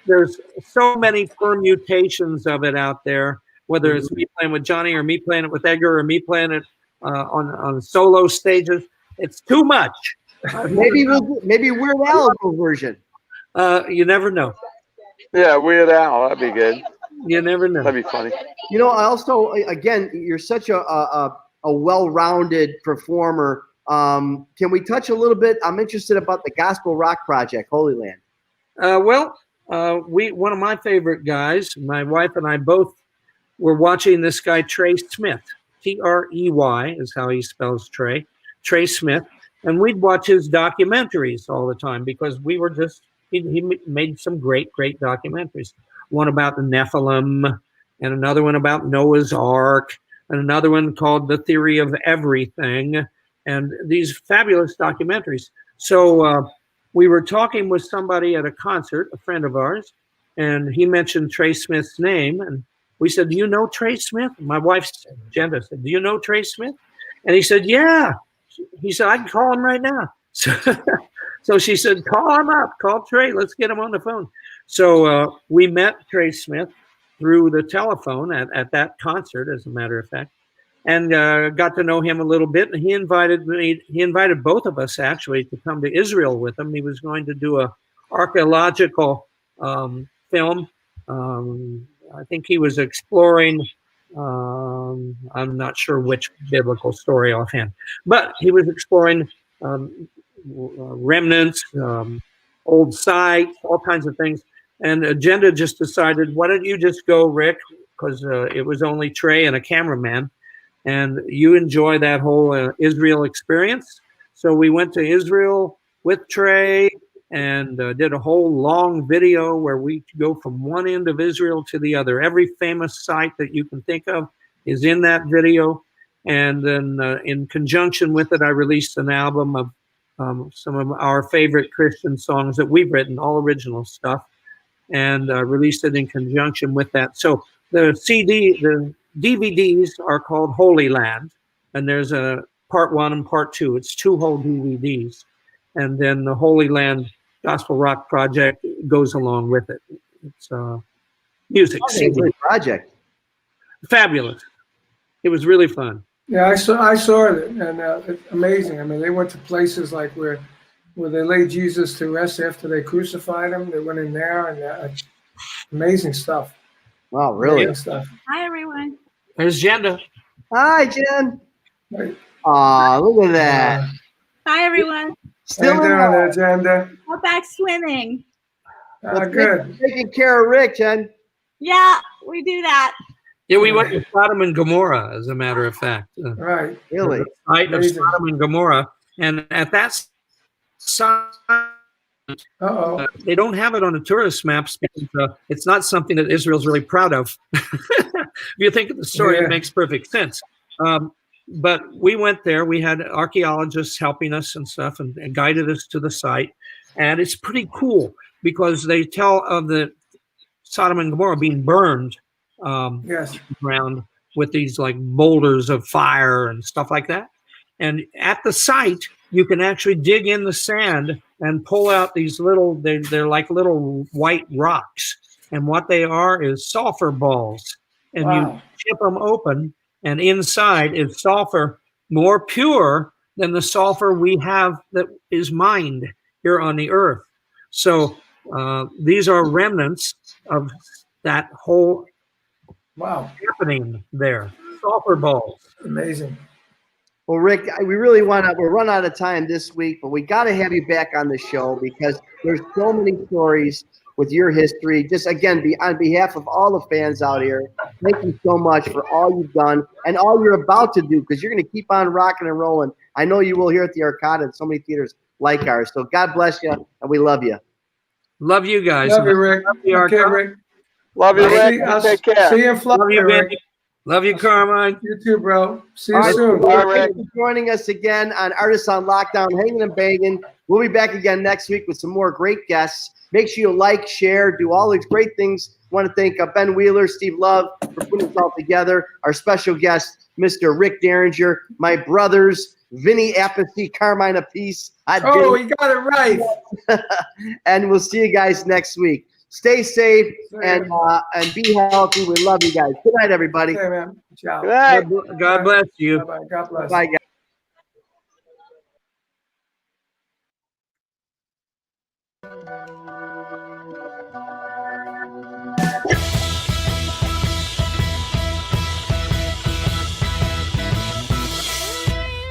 There's so many permutations of it out there, whether it's me playing with Johnny or me playing it with Edgar or me playing it on solo stages. It's too much. Maybe Weird Al version. You never know. Yeah, Weird Al, that'd be good. You never know. That'd be funny. I also, again, you're such a well-rounded performer. Can we touch a little bit? I'm interested about the gospel rock project, Holy Land. One of my favorite guys, my wife and I both were watching this guy, Trey Smith. Trey is how he spells Trey. Trey Smith. And we'd watch his documentaries all the time, because he made some great documentaries. One about the Nephilim, and another one about Noah's Ark, and another one called The Theory of Everything, and these fabulous documentaries. So we were talking with somebody at a concert, a friend of ours, and he mentioned Trey Smith's name, and we said, "Do you know Trey Smith?" My wife, Jenda, said, "Do you know Trey Smith?" And he said, "Yeah." He said, "I can call him right now." So she said, "Call him up, call Trey, let's get him on the phone." So we met Trey Smith through the telephone at that concert, as a matter of fact, and got to know him a little bit. And he invited both of us actually to come to Israel with him. He was going to do a archaeological film. I think he was exploring, I'm not sure which biblical story offhand, but he was exploring remnants, old sites, all kinds of things. And Agenda just decided, why don't you just go, Rick, because it was only Trey and a cameraman, and you enjoy that whole Israel experience. So we went to Israel with Trey and did a whole long video where we go from one end of Israel to the other. Every famous site that you can think of is in that video. And then in conjunction with it, I released an album of some of our favorite Christian songs that we've written, all original stuff, and released it in conjunction with that. So the DVDs are called Holy Land, and there's a part 1 and part 2. It's 2 whole DVDs. And then the Holy Land Gospel Rock Project goes along with it. It's music. Great project. Fabulous. It was really fun. Yeah, I saw it, and it's amazing. I mean, they went to places like where they laid Jesus to rest after they crucified him. They went in there, and amazing stuff. Wow, really? Amazing stuff. Hi, everyone. There's Jenda. Hi, Jen. Right. Aw, look at that. Hi, everyone. Still How you doing there, Jenda? We're back swimming. Good. Taking care of Rick, Jen. Yeah, we do that. Yeah, we went to Sodom and Gomorrah, as a matter of fact. Right. Really? The site of Amazing. Sodom and Gomorrah. And at that site, Uh-oh. they don't have it on the tourist maps because it's not something that Israel's really proud of. If you think of the story, Yeah. it makes perfect sense. But we went there. We had archaeologists helping us and stuff and guided us to the site. And it's pretty cool because they tell of the Sodom and Gomorrah being burned Yes. ground with these like boulders of fire and stuff like that. And at the site, you can actually dig in the sand and pull out these little, they're like little white rocks. And what they are is sulfur balls. And you Wow. chip them open, and inside is sulfur more pure than the sulfur we have that is mined here on the earth. So these are remnants of that whole Wow. happening there. Sulfur balls. Amazing. Well, Rick, we really want to. We're run out of time this week, but we got to have you back on the show because there's so many stories with your history. Just again, on behalf of all the fans out here, thank you so much for all you've done and all you're about to do because you're going to keep on rocking and rolling. I know you will here at the Arcada and so many theaters like ours. So God bless you, and we love you. Love you guys. Love you, Rick. you, Okay, Arcana. Rick. Love you, See- Rick. I'll Take care. See you in Love Florida, you, Rick. Vinny. Love you, Carmine. You too, bro. See you All right, soon. Bye, Rick. Thank you for joining us again on Artists on Lockdown, Hangin' and Bangin'. We'll be back again next week with some more great guests. Make sure you like, share, do all these great things. I want to thank Ben Wheeler, Steve Love for putting this all together. Our special guest, Mr. Rick Derringer, my brothers, Vinny, Appice, Carmine, Appice. Oh, you got it right. And we'll see you guys next week. Stay safe and be healthy. We love you guys. Good night, everybody. Okay, man. Ciao. Good night. God bless you. Bye-bye. God bless. Bye, guys.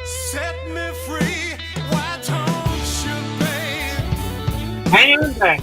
Set me free. Why don't you, babe? Hang in there.